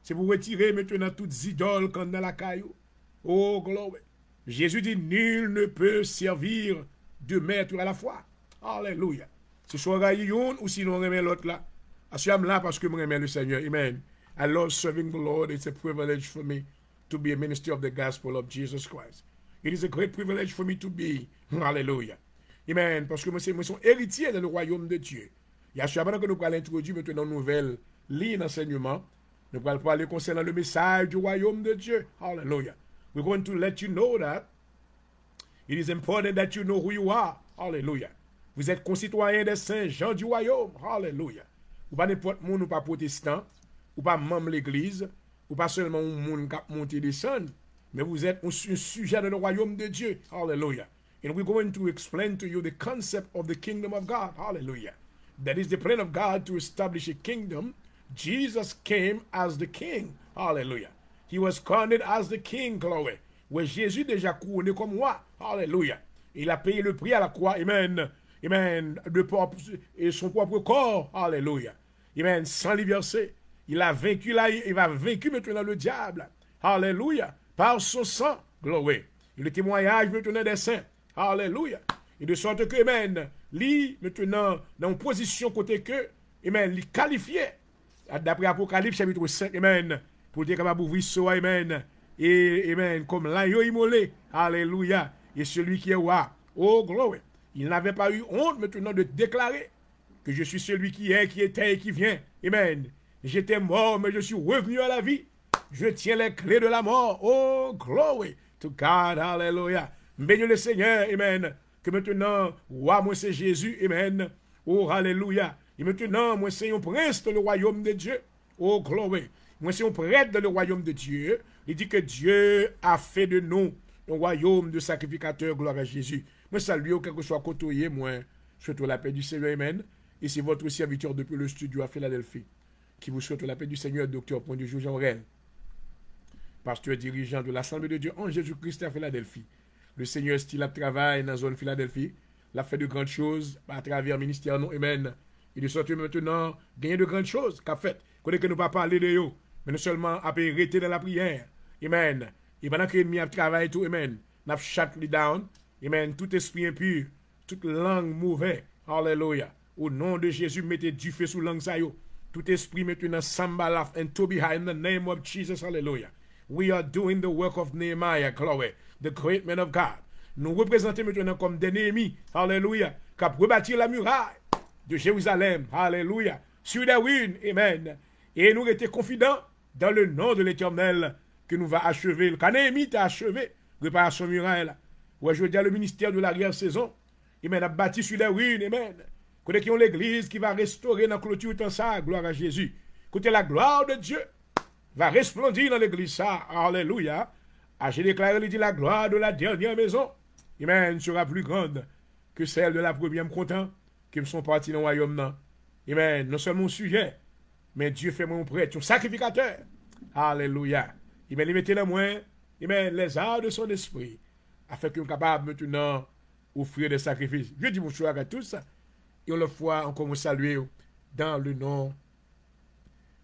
C'est pour retirer maintenant toutes idoles qu'on dans la caillou. Oh, glory. Jésus dit, nul ne peut servir deux maîtres à la fois. Alléluia. Ce soit yon ou sinon on remet l'autre là. Je suis là parce que je remet le Seigneur. Amen. I love serving the Lord. It's a privilege for me to be a minister of the gospel of Jesus Christ. It is a great privilege for me to be. Hallelujah. Amen. Parce que moi, je suis héritier dans le royaume de Dieu. Il y a pendant que nous allons introduire maintenant une nouvelle ligne d'enseignement. Nous allons parler concernant le message du royaume de Dieu. Hallelujah. We're going to let you know that it is important that you know who you are. Hallelujah. Vous êtes concitoyens des saints gens du royaume. Hallelujah. Ou pas n'importe monde, ou pas protestant, ou pas membre de l'église, ou pas seulement un monde qui a monté et descendre, mais vous êtes un sujet dans le royaume de Dieu. Hallelujah. And we're going to explain to you the concept of the kingdom of God. Hallelujah. That is the plan of God to establish a kingdom. Jesus came as the king. Hallelujah. He was crowned as the king, glory. Où Jésus déjà couronné comme roi. Hallelujah. Il a payé le prix à la croix. Amen. Amen. Et son propre corps. Hallelujah. Amen. Sans lui verser. Il a vaincu là, il va vaincre maintenant le diable. Hallelujah. Par son sang. Glory. Et le témoignage maintenant des saints. Hallelujah. Et de sorte que, amen, lui, maintenant, dans une position côté que, amen, lui qualifié. D'après Apocalypse chapitre 5, amen, pour dire capable d'ouvrir soi, amen. Et, amen, comme l'agneau immolé. Hallelujah. Et celui qui est roi. Oh, glory. Il n'avait pas eu honte maintenant de déclarer que je suis celui qui est, qui était et qui vient. Amen. J'étais mort, mais je suis revenu à la vie. Je tiens les clés de la mort. Oh, glory to God. Hallelujah. Bénis le Seigneur. Amen. Que maintenant, roi, moi, c'est Jésus. Amen. Oh, alléluia. Et maintenant, moi, c'est un prince dans le royaume de Dieu. Oh, glory. Moi, c'est un prêtre dans le royaume de Dieu. Il dit que Dieu a fait de nous un royaume de sacrificateurs, gloire à Jésus. Moi, salue, quel que soit côtoyé, moi, je souhaite la paix du Seigneur, amen. Et c'est votre serviteur depuis le studio à Philadelphie qui vous souhaite la paix du Seigneur, docteur Point de Jean Rel, pasteur dirigeant de l'Assemblée de Dieu en Jésus-Christ à Philadelphie. Le Seigneur style à travail dans la zone Philadelphie. Il a fait de grandes choses à travers le ministère, non, amen. Il est sorti maintenant, gagner de grandes choses qu'a fait. Qu'on que nous pas parler de eux, mais non seulement à arrêter dans la prière, amen. Et pendant que l'ennemi a travaillé tout, amen, n'a shut lui down, amen, tout esprit impur, toute langue mauvaise, alléluia. Au nom de Jésus, mettez du feu sous langue ça yo. Tout esprit maintenant sambalaf and to be high in the name of Jesus, hallelujah. We are doing the work of Nehemiah, Chloe, the great man of God. Nous représentons maintenant comme des Néhémies, hallelujah, qui a rebâti la muraille de Jérusalem, hallelujah, sur des ruines, amen. Et nous étions confidents dans le nom de l'Éternel que nous va achever. Quand Néhémie t'a achevé, réparation muraille là. Ouais, je veux dire le ministère de l'arrière-saison, amen, a bâti sur les ruines, amen. Côté qui ont l'église qui va restaurer dans la clôture tout ça, gloire à Jésus. Côté la gloire de Dieu va resplendir dans l'église ça, alléluia. Ah, j'ai déclaré, il dit la gloire de la dernière maison, amen, sera plus grande que celle de la première. Content qui me sont partis dans le royaume. Non. Amen. Non seulement mon sujet, mais Dieu fait mon prêtre, un sacrificateur. Alléluia. Il m'a limité dans moi, amen, les arts de son esprit, afin qu'il soit capable maintenant d'offrir des sacrifices. Je dis bonsoir à tous. Et on le voit encore vous saluer dans le nom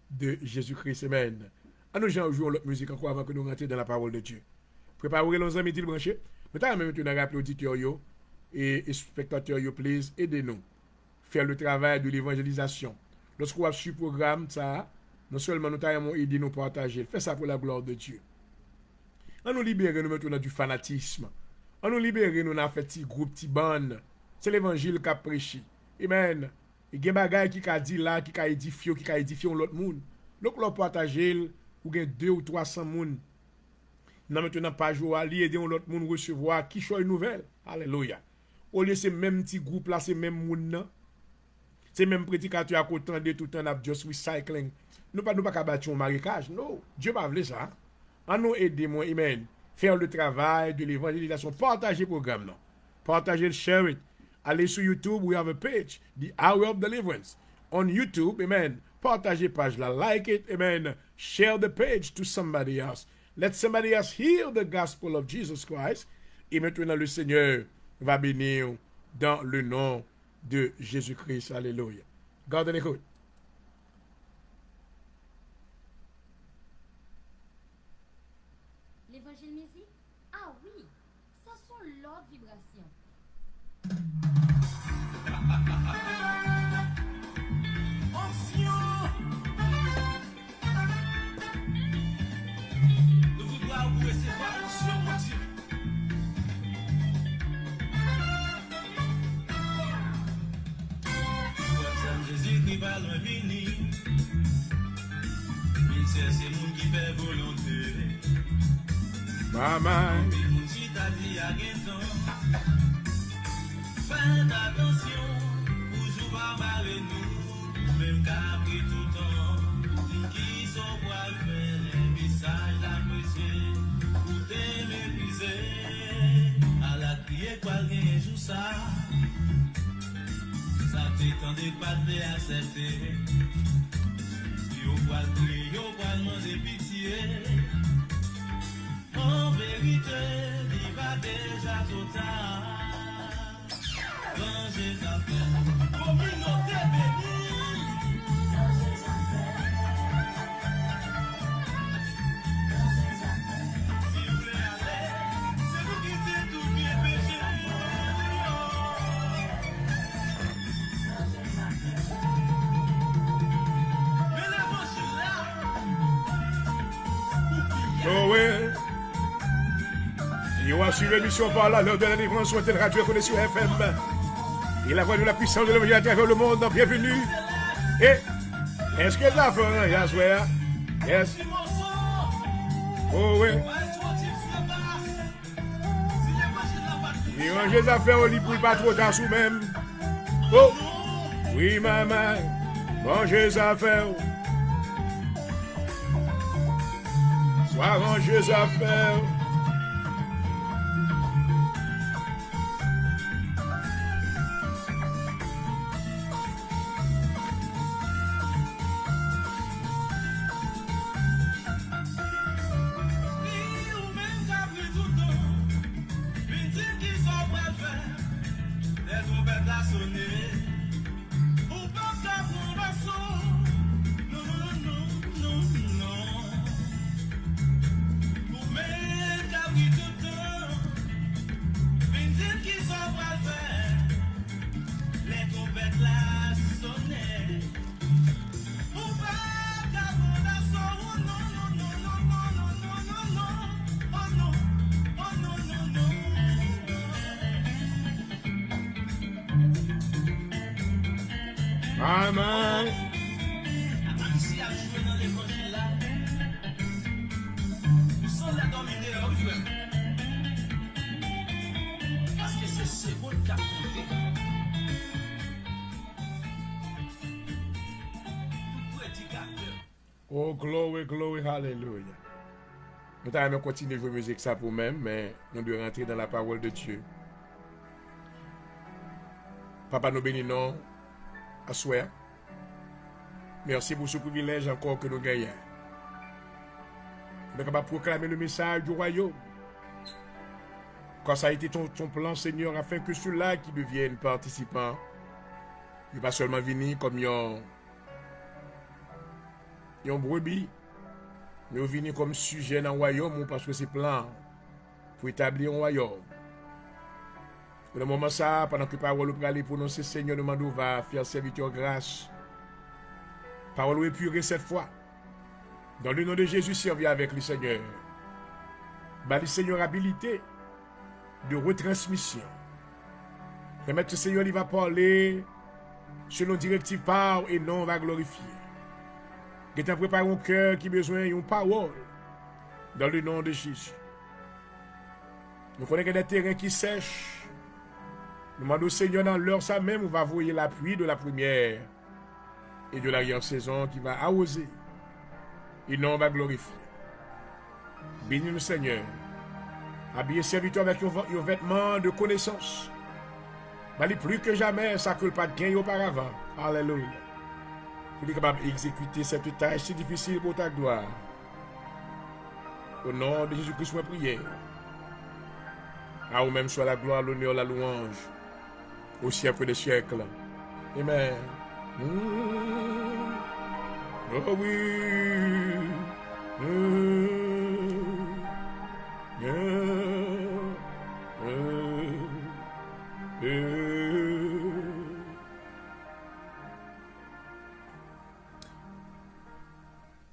de Jésus-Christ. Amen. À nous gens jouons l'autre musique encore avant que nous rentrions dans la parole de Dieu. Préparez les amis de brancher. Maintenant, même tu n'as rappelé auditeurs et spectateurs, please, aidez-nous. Faire le travail de l'évangélisation. Lorsqu'on va sur le programme, ça, non seulement nous avons aidé nous partager, faites ça pour la gloire de Dieu. On nous libérer nous maintenant du fanatisme. On nous libérer nous dans fait petit groupe, petit bande. C'est l'évangile qui a prêché. Amen. Il y a des bagages qui a dit là, qui a édifié l'autre monde. Donc, l'on partage, ou bien 200 ou 300 personnes. Non, maintenant, pas jouer à l'aider l'autre monde recevoir qui soit une nouvelle. Alléluia. Au lieu de ces mêmes petits groupes là, ces mêmes monde, ces mêmes prédicateurs à côté de tout le temps, just recycling. Nous ne pouvons pas battre un marécage. Non, Dieu ne veut pas ça. En nous aider, moi, amen. Faire le travail de l'évangélisation. Partager le programme, non. Partager le share it. Allez sur YouTube, we have a page, The Hour of Deliverance. On YouTube, amen. Partagez page là, like it, amen. Share the page to somebody else. Let somebody else hear the gospel of Jesus Christ. Et maintenant, le Seigneur va bénir dans le nom de Jésus-Christ. Alléluia. Gardez l'écoute. L'évangile musique? Ah oui, ça sont l'autre vibration. Nous voudrons vous recevoir sur mon Dieu. Jésus qui va loin venir. Il sait c'est monde qui fait volonté. Maman. Il nous dit ta vie à gueton. Faites attention, toujours pas barrer nous. Même qu'à pris tout le temps. Qui sont pour faire les messages d'apprécier. Pour te mépriser. À la crier quoi rien joue ça. Ça t'étendait pas de accepter. Si on voit le crier, on voit demander pitié. En vérité, il va déjà trop tard. Dans ses affaires, communauté bénie. Dans ses affaires. Dans ses affaires. Si vous voulez aller, c'est vous qui êtes tout bien péché. Dans ses affaires. Mais la manche là. Oh ouais. Vous suivez l'émission par là, l'heure de la délivrance sur la radio connexion FM. Et la voix de la puissance de l'évangile à travers le monde. Bienvenue. Et est-ce que la fin, yes, where? Yes. Oh oui. Et rangez les affaires au lit pour pas trop tard sous même. Oh. Oui, maman, manger ça faire. Soit ranger ça faire. Maman. Ici à jouer dans l'évangile là. Nous sommes là dominés en feu. Parce que c'est ce bon qui a compté. Tout prédicateur. Oh, glory, glory, hallelujah. Nous allons continuer de jouer musique ça pour même, mais nous devons rentrer dans la parole de Dieu. Papa, nous bénissons à souhait. Merci pour ce privilège encore que nous gagnons. Nous sommes capables de proclamer le message du royaume. Quand ça a été ton plan, Seigneur, afin que ceux-là qui deviennent participants ne pas seulement venir comme un brebis, mais venir comme sujet dans le royaume parce que c'est plan pour établir un royaume. Dans le moment ça, pendant que parole pour aller prononcer, Seigneur, nous demandons va faire serviteur grâce. Parole épurée cette fois. Dans le nom de Jésus, servi avec le Seigneur. Bah, le Seigneur habilité de retransmission. Permettre que le Seigneur il va parler selon directive par et non va glorifier. Il est préparé un cœur qui a besoin d'une parole dans le nom de Jésus. Nous connaissons des terrains qui sèchent. Nous demandons au Seigneur dans l'heure ça même, on va voyer la pluie de la première et de l'arrière-saison qui va arroser. Et non, on va glorifier. Bénis le Seigneur. Habillez serviteur avec un vêtement de connaissance. Bali plus que jamais, ça que le pas de gain auparavant. Alléluia. Pour être capable d'exécuter cette tâche si difficile pour ta gloire. Au nom de Jésus-Christ, ma prière. À vous même soit la gloire, l'honneur, la louange. Au siècle des siècles. Amen. Oh oui.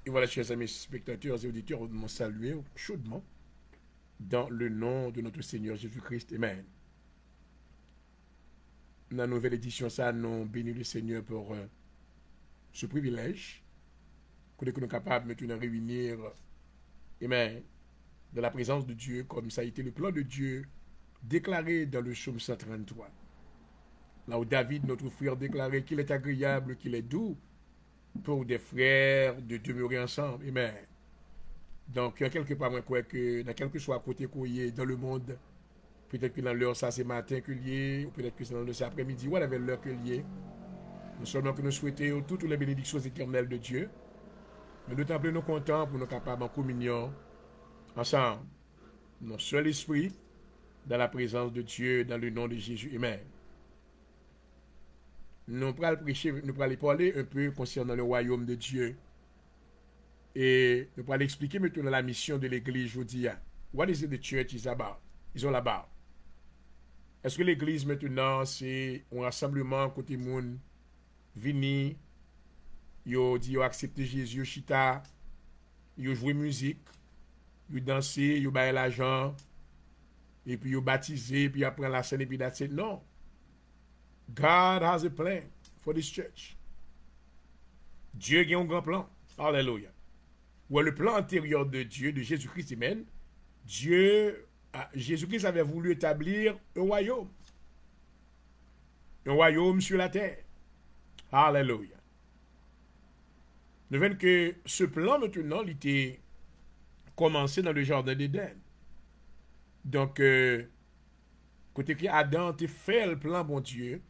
Et voilà, chers amis spectateurs et auditeurs, nous m'en saluer chaudement dans le nom de notre Seigneur Jésus-Christ. Amen. Dans la nouvelle édition, ça, nous bénissons le Seigneur pour ce privilège que nous sommes capables maintenant de réunir amen, dans la présence de Dieu, comme ça a été le plan de Dieu déclaré dans le psaume 133. Là où David, notre frère, déclarait qu'il est agréable, qu'il est doux pour des frères de demeurer ensemble. Amen. Donc, quelque part, moi, crois que dans quel que soit côté qu'on y est dans le monde, peut-être que dans l'heure, ça c'est matin que lié, ou peut-être que c'est dans l'heure, c'est après-midi, ou avec l'heure que lié. Nous seulement que nous souhaitons toutes les bénédictions éternelles de Dieu. Mais d'autant plus nous contents pour nous capables en communion ensemble. Notre seul esprit, dans la présence de Dieu, dans le nom de Jésus. Amen. Nous allons prêcher, nous allons parler un peu concernant le royaume de Dieu. Et nous allons expliquer maintenant la mission de l'église aujourd'hui. What is it the church is about? Is all about? Est-ce que l'église maintenant c'est un rassemblement côté monde vini, yo dit yo accepté Jésus, yo chita, yo joué musique, yo dansé, yo baillé l'argent, et puis yo baptisé, puis après la scène et puis that's it. Non. God has a plan for this church. Dieu a un grand plan. Alléluia. Ou le plan antérieur de Dieu, de Jésus-Christ, amen. Jésus-Christ avait voulu établir un royaume. Un royaume sur la terre. Alléluia. Nous voyons que ce plan maintenant, il était commencé dans le jardin d'Éden. Donc, côté que Adam a fait le plan, bon Dieu,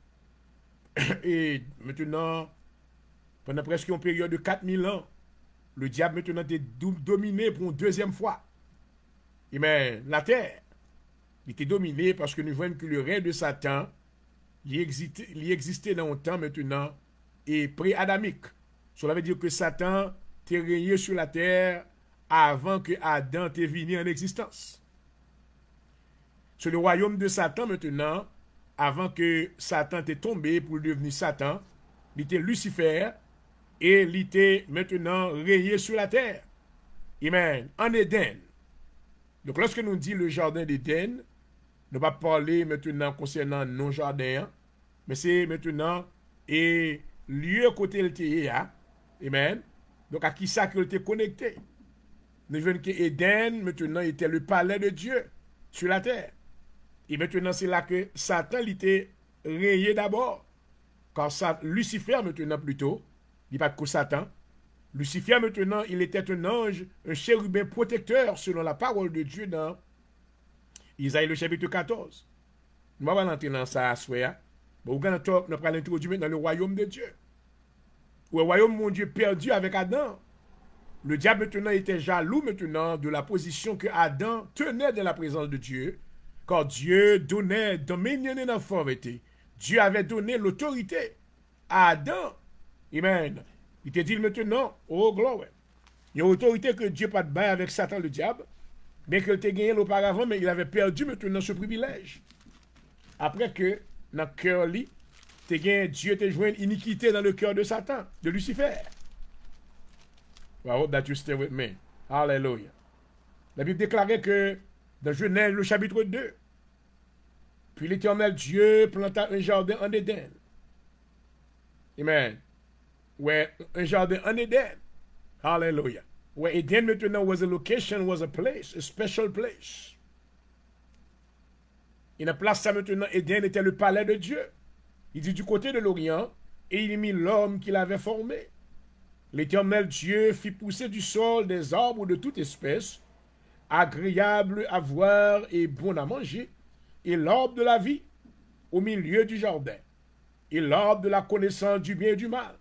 et maintenant, pendant presque une période de 4000 ans, le diable maintenant était dominé pour une deuxième fois. Et mais la terre, il était dominé parce que nous voyons que le règne de Satan, il existait dans un temps maintenant et pré-adamique. Cela veut dire que Satan était régné sur la terre avant que Adam t'est venu en existence. Sur le royaume de Satan maintenant, avant que Satan t'est tombé pour devenir Satan, il était Lucifer et il était maintenant régné sur la terre. Amen. En Éden. Donc lorsque nous dit le jardin d'Éden, nous ne va pas parler maintenant concernant nos jardins, mais c'est maintenant et lieu côté le était. Amen. Donc à qui ça qu'il était connecté? Nous voyons que Éden maintenant était le palais de Dieu sur la terre. Et maintenant c'est là que Satan était rayé d'abord. Car Lucifer maintenant plutôt, il n'est pas que Satan. Lucifer maintenant il était un ange, un chérubin protecteur selon la parole de Dieu dans Isaïe le chapitre 14. Nous allons entrer dans ça à soir. Nous allons introduire maintenant le royaume de Dieu. Le royaume mon Dieu perdu avec Adam. Le diable maintenant était jaloux maintenant de la position que Adam tenait dans la présence de Dieu. Car Dieu donnait dominion et autorité. Dieu avait donné l'autorité à Adam. Amen. Il te dit maintenant, oh gloire. Il y a une autorité que Dieu pas de bail avec Satan le diable. Bien qu'il ait gagné auparavant, mais il avait perdu maintenant ce privilège. Après que, dans le cœur, Dieu t'a joué une iniquité dans le cœur de Satan, de Lucifer. I hope that you stay with me. Hallelujah. La Bible déclarait que dans Genèse, le chapitre 2, puis l'Éternel Dieu planta un jardin en Éden. Amen. Where un jardin en Éden. Hallelujah. Where Eden maintenant was a location, was a place, a special place. Et la place ça maintenant, Éden était le palais de Dieu. Il dit du côté de l'Orient, et il mit l'homme qu'il avait formé. L'Éternel Dieu fit pousser du sol des arbres de toute espèce, agréables à voir et bons à manger, et l'arbre de la vie au milieu du jardin, et l'arbre de la connaissance du bien et du mal.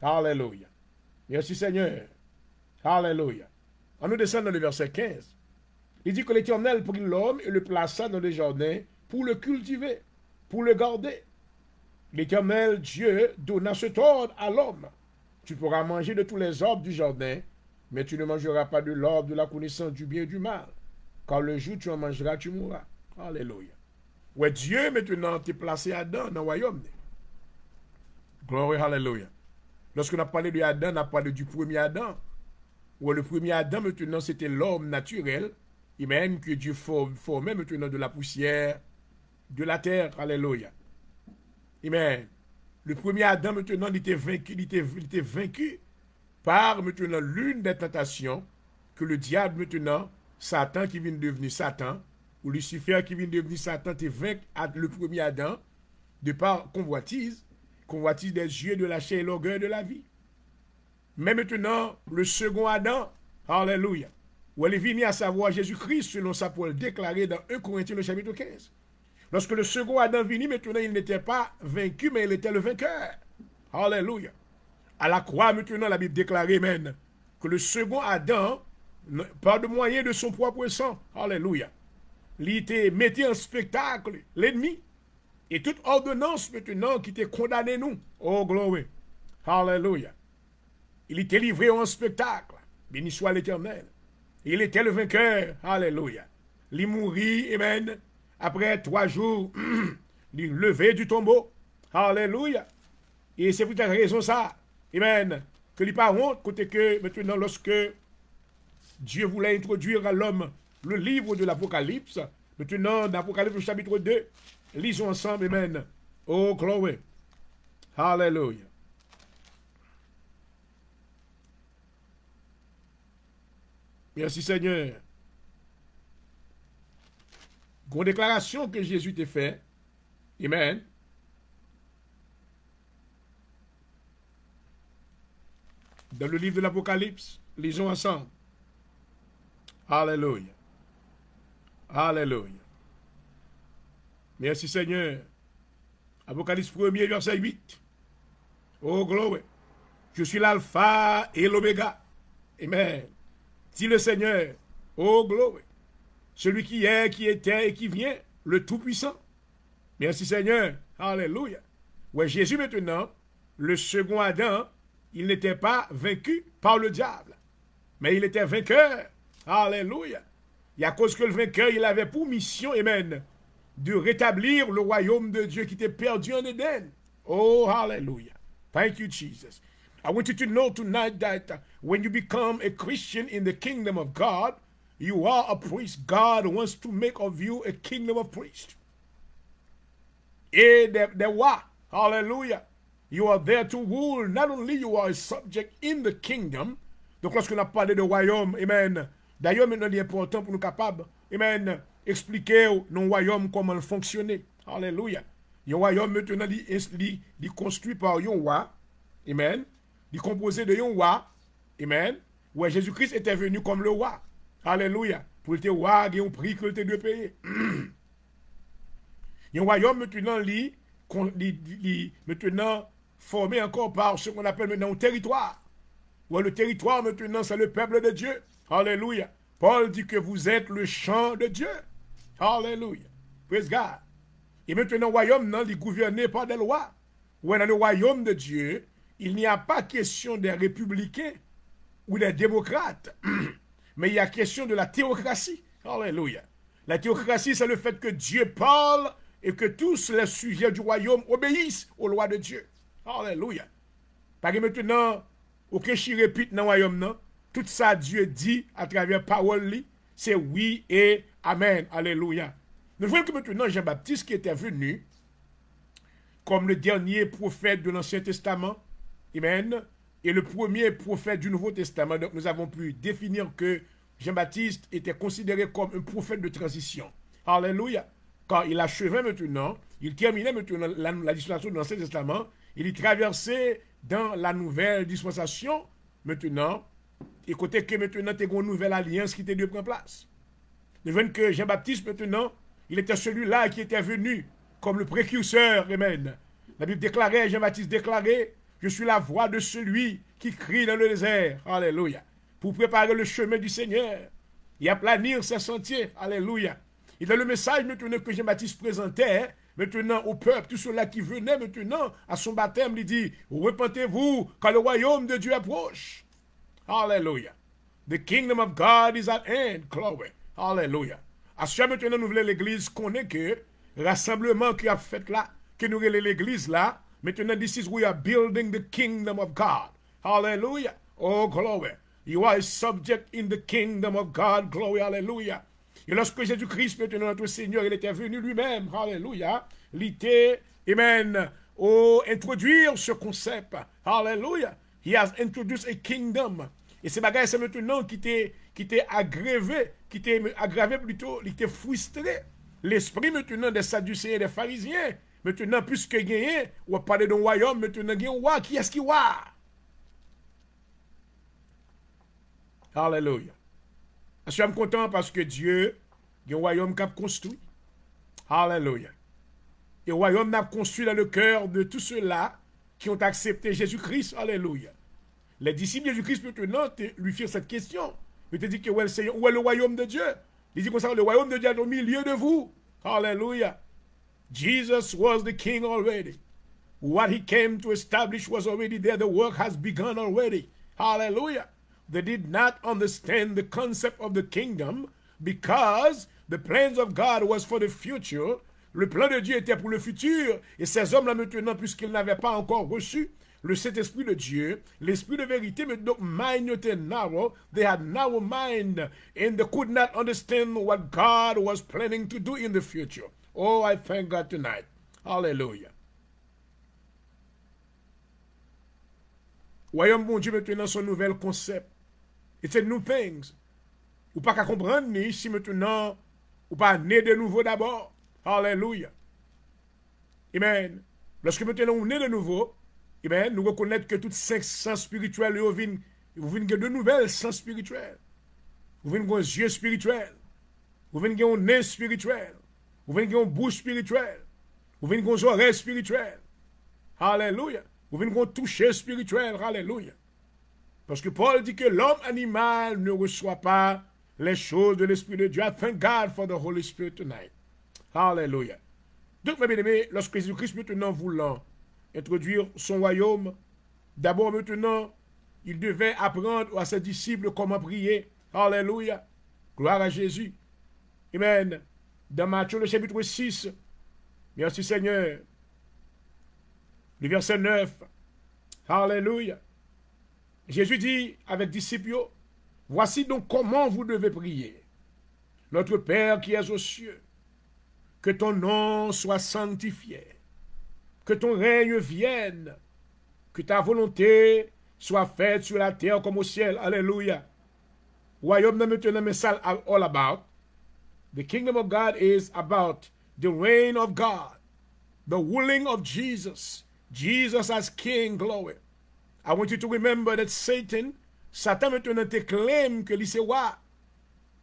Alléluia. Merci Seigneur. Alléluia. On nous descend dans le verset 15. Il dit que l'Éternel prit l'homme et le plaça dans le jardin pour le cultiver, pour le garder. L'Éternel Dieu donna cet ordre à l'homme. Tu pourras manger de tous les arbres du jardin, mais tu ne mangeras pas de l'arbre de la connaissance du bien et du mal. Car le jour où tu en mangeras, tu mourras. Alléluia. Ouais, Dieu maintenant t'a placé Adam dans le royaume. Glory, hallelujah. Lorsqu'on a parlé de Adam, on a parlé du premier Adam. Ouais, le premier Adam maintenant c'était l'homme naturel. Amen, que Dieu formait maintenant de la poussière de la terre. Alléluia. Amen. Le premier Adam maintenant il était vaincu par maintenant l'une des tentations que le diable maintenant, Satan qui vient de devenir Satan, ou Lucifer qui vient de devenir Satan, te vaincu le premier Adam de par convoitise des yeux, de la chair et l'orgueil de la vie. Mais maintenant, le second Adam, alléluia, où elle est venue à savoir Jésus-Christ, selon sa parole déclarée dans 1 Corinthiens, le chapitre 15. Lorsque le second Adam venu, maintenant, il n'était pas vaincu, mais il était le vainqueur. Alléluia. À la croix, maintenant, la Bible déclarait, même, que le second Adam, par le moyen de son propre sang, alléluia, il était mis en spectacle l'ennemi. Et toute ordonnance maintenant qui était condamné nous. Oh, glory. Alléluia. Il était livré en spectacle. Béni soit l'Éternel. Il était le vainqueur. Alléluia. Il mourit, amen. Après 3 jours, il levé du tombeau. Alléluia. Et c'est pour cette raison ça, amen, que il pas honte, côté que maintenant lorsque Dieu voulait introduire à l'homme le livre de l'Apocalypse, maintenant dans l'Apocalypse chapitre 2, lisons ensemble, amen. Oh, glory. Alléluia. Merci Seigneur. Une déclaration que Jésus t'a fait. Amen. dans le livre de l'Apocalypse. Lisons ensemble. Alléluia. Alléluia. Merci Seigneur. Apocalypse 1er, verset 8. Oh, gloire. Je suis l'alpha et l'oméga. Amen. Dit le Seigneur. Oh, gloire. Celui qui est, qui était et qui vient, le Tout-Puissant. Merci Seigneur. Alléluia. Ouais, Jésus maintenant, le second Adam, il n'était pas vaincu par le diable, mais il était vainqueur. Alléluia. Et à cause que le vainqueur, il avait pour mission, amen, de rétablir le royaume de Dieu qui était perdu en Éden. Oh, hallelujah. Thank you, Jesus. I want you to know tonight that when you become a Christian in the kingdom of God, you are a priest. God wants to make of you a kingdom of priests. Et des rois. Hallelujah. You are there to rule. Not only you are a subject in the kingdom. Donc lorsqu'on a parlé de royaume, amen. D'ailleurs, maintenant, il est important pour nous capables, amen, expliquer nos royaumes comment fonctionner. Alléluia. Un royaume maintenant, il construit par un roi. Amen. Il est composé de un roi. Amen. Ouais, Jésus-Christ était venu comme le roi. Alléluia. Pour le roi, il y a un prix que tu dois payer. Un royaume maintenant, maintenant formé encore par ce qu'on appelle maintenant un territoire. Ouais, le territoire maintenant, c'est le peuple de Dieu. Alléluia. Paul dit que vous êtes le champ de Dieu. Alléluia. Praise God. Et maintenant, le royaume, non, il est gouverné par des lois. Ouais, dans le royaume de Dieu, il n'y a pas question des républicains ou des démocrates, mais il y a question de la théocratie. Alléluia. La théocratie, c'est le fait que Dieu parle et que tous les sujets du royaume obéissent aux lois de Dieu. Alléluia. Parce que maintenant, aucun chi répète dans le royaume, non? Tout ça, Dieu dit à travers parole, c'est oui et amen. Alléluia. Nous voyons que maintenant, Jean-Baptiste qui était venu comme le dernier prophète de l'Ancien Testament, amen, et le premier prophète du Nouveau Testament. Donc, nous avons pu définir que Jean-Baptiste était considéré comme un prophète de transition. Alléluia. Quand il achevait maintenant, il terminait maintenant la dispensation de l'Ancien Testament, il y traversait dans la nouvelle dispensation, maintenant, et côté que maintenant, tu as une nouvelle alliance qui était de prendre place. Nous voyons que Jean-Baptiste, maintenant, il était celui-là qui était venu comme le précurseur, amen. La Bible déclarait, Jean-Baptiste déclarait, je suis la voix de celui qui crie dans le désert, alléluia, pour préparer le chemin du Seigneur et aplanir ses sentiers, alléluia. Et dans le message maintenant que Jean-Baptiste présentait, maintenant au peuple, tout cela qui venait maintenant à son baptême, il dit, repentez-vous car le royaume de Dieu approche. Hallelujah. The kingdom of God is at hand. Glory. Hallelujah. À ce moment maintenant, nous voulons l'église connaît que rassemblement qui a fait là, que nous voulons l'église là, maintenant, this is we are building the kingdom of God. Hallelujah. Oh, glory. You are a subject in the kingdom of God. Glory. Hallelujah. Et lorsque Jésus-Christ, maintenant, notre Seigneur, il était venu lui-même, hallelujah, il était, amen, introduire ce concept. Hallelujah. He has introduced a kingdom. Et ces bagages, c'est maintenant qui était aggravé plutôt, qui était frustré. L'esprit maintenant des Sadducéens et des pharisiens, maintenant, puisque gagné, on va parler d'un royaume, maintenant, il y a un roi, qui est-ce qui est roi? Hallelujah. Je suis content parce que Dieu, il y a un royaume qui a construit. Hallelujah. Et le royaume a construit dans le cœur de tous ceux-là qui ont accepté Jésus-Christ. Alléluia. Les disciples de Jésus-Christ maintenant lui firent cette question. Il te dit que où est le royaume de Dieu? Il dit comme ça, le royaume de Dieu est au milieu de vous. Hallelujah. Jesus was the king already. What he came to establish was already there. The work has begun already. Hallelujah. They did not understand the concept of the kingdom because the plans of God was for the future. Le plan de Dieu était pour le futur. Et ces hommes-là maintenant, puisqu'ils n'avaient pas encore reçu le Saint-Esprit de Dieu, l'Esprit de vérité, mais donc mind était narrow. They had narrow mind and they could not understand what God was planning to do in the future. Oh, I thank God tonight. Hallelujah. Royaume bon Dieu maintenant son nouvel concept. It's a new things. Ou pas qu'à comprendre ni si maintenant ou pas né de nouveau d'abord. Hallelujah. Amen. Lorsque maintenant on est de nouveau, eh bien, nous reconnaître que toutes 5 sens spirituels, vous venez de nouvelles sens spirituels. Vous venez de yeux spirituels. Vous venez de nez spirituel. Vous venez de bouche spirituelle. Vous venez de oreilles spirituelles. Alléluia. Vous venez de toucher spirituel. Alléluia. Parce que Paul dit que l'homme animal ne reçoit pas les choses de l'Esprit de Dieu. I thank God for the Holy Spirit tonight. Alléluia. Donc, mes bien-aimés, lorsque Jésus-Christ maintenant voulant introduire son royaume, d'abord maintenant, il devait apprendre à ses disciples comment prier. Alléluia. Gloire à Jésus. Amen. Dans Matthieu, le chapitre 6, merci Seigneur. Le verset 9. Alléluia. Jésus dit avec disciples, voici donc comment vous devez prier. Notre Père qui es aux cieux, que ton nom soit sanctifié, que ton règne vienne, que ta volonté soit faite sur la terre comme au ciel. Alléluia. Royaume n'a maintenant mais ça all about. The kingdom of God is about the reign of God, the ruling of Jesus. Jesus as King, glory. I want you to remember that Satan maintenant te clame que c'est roi.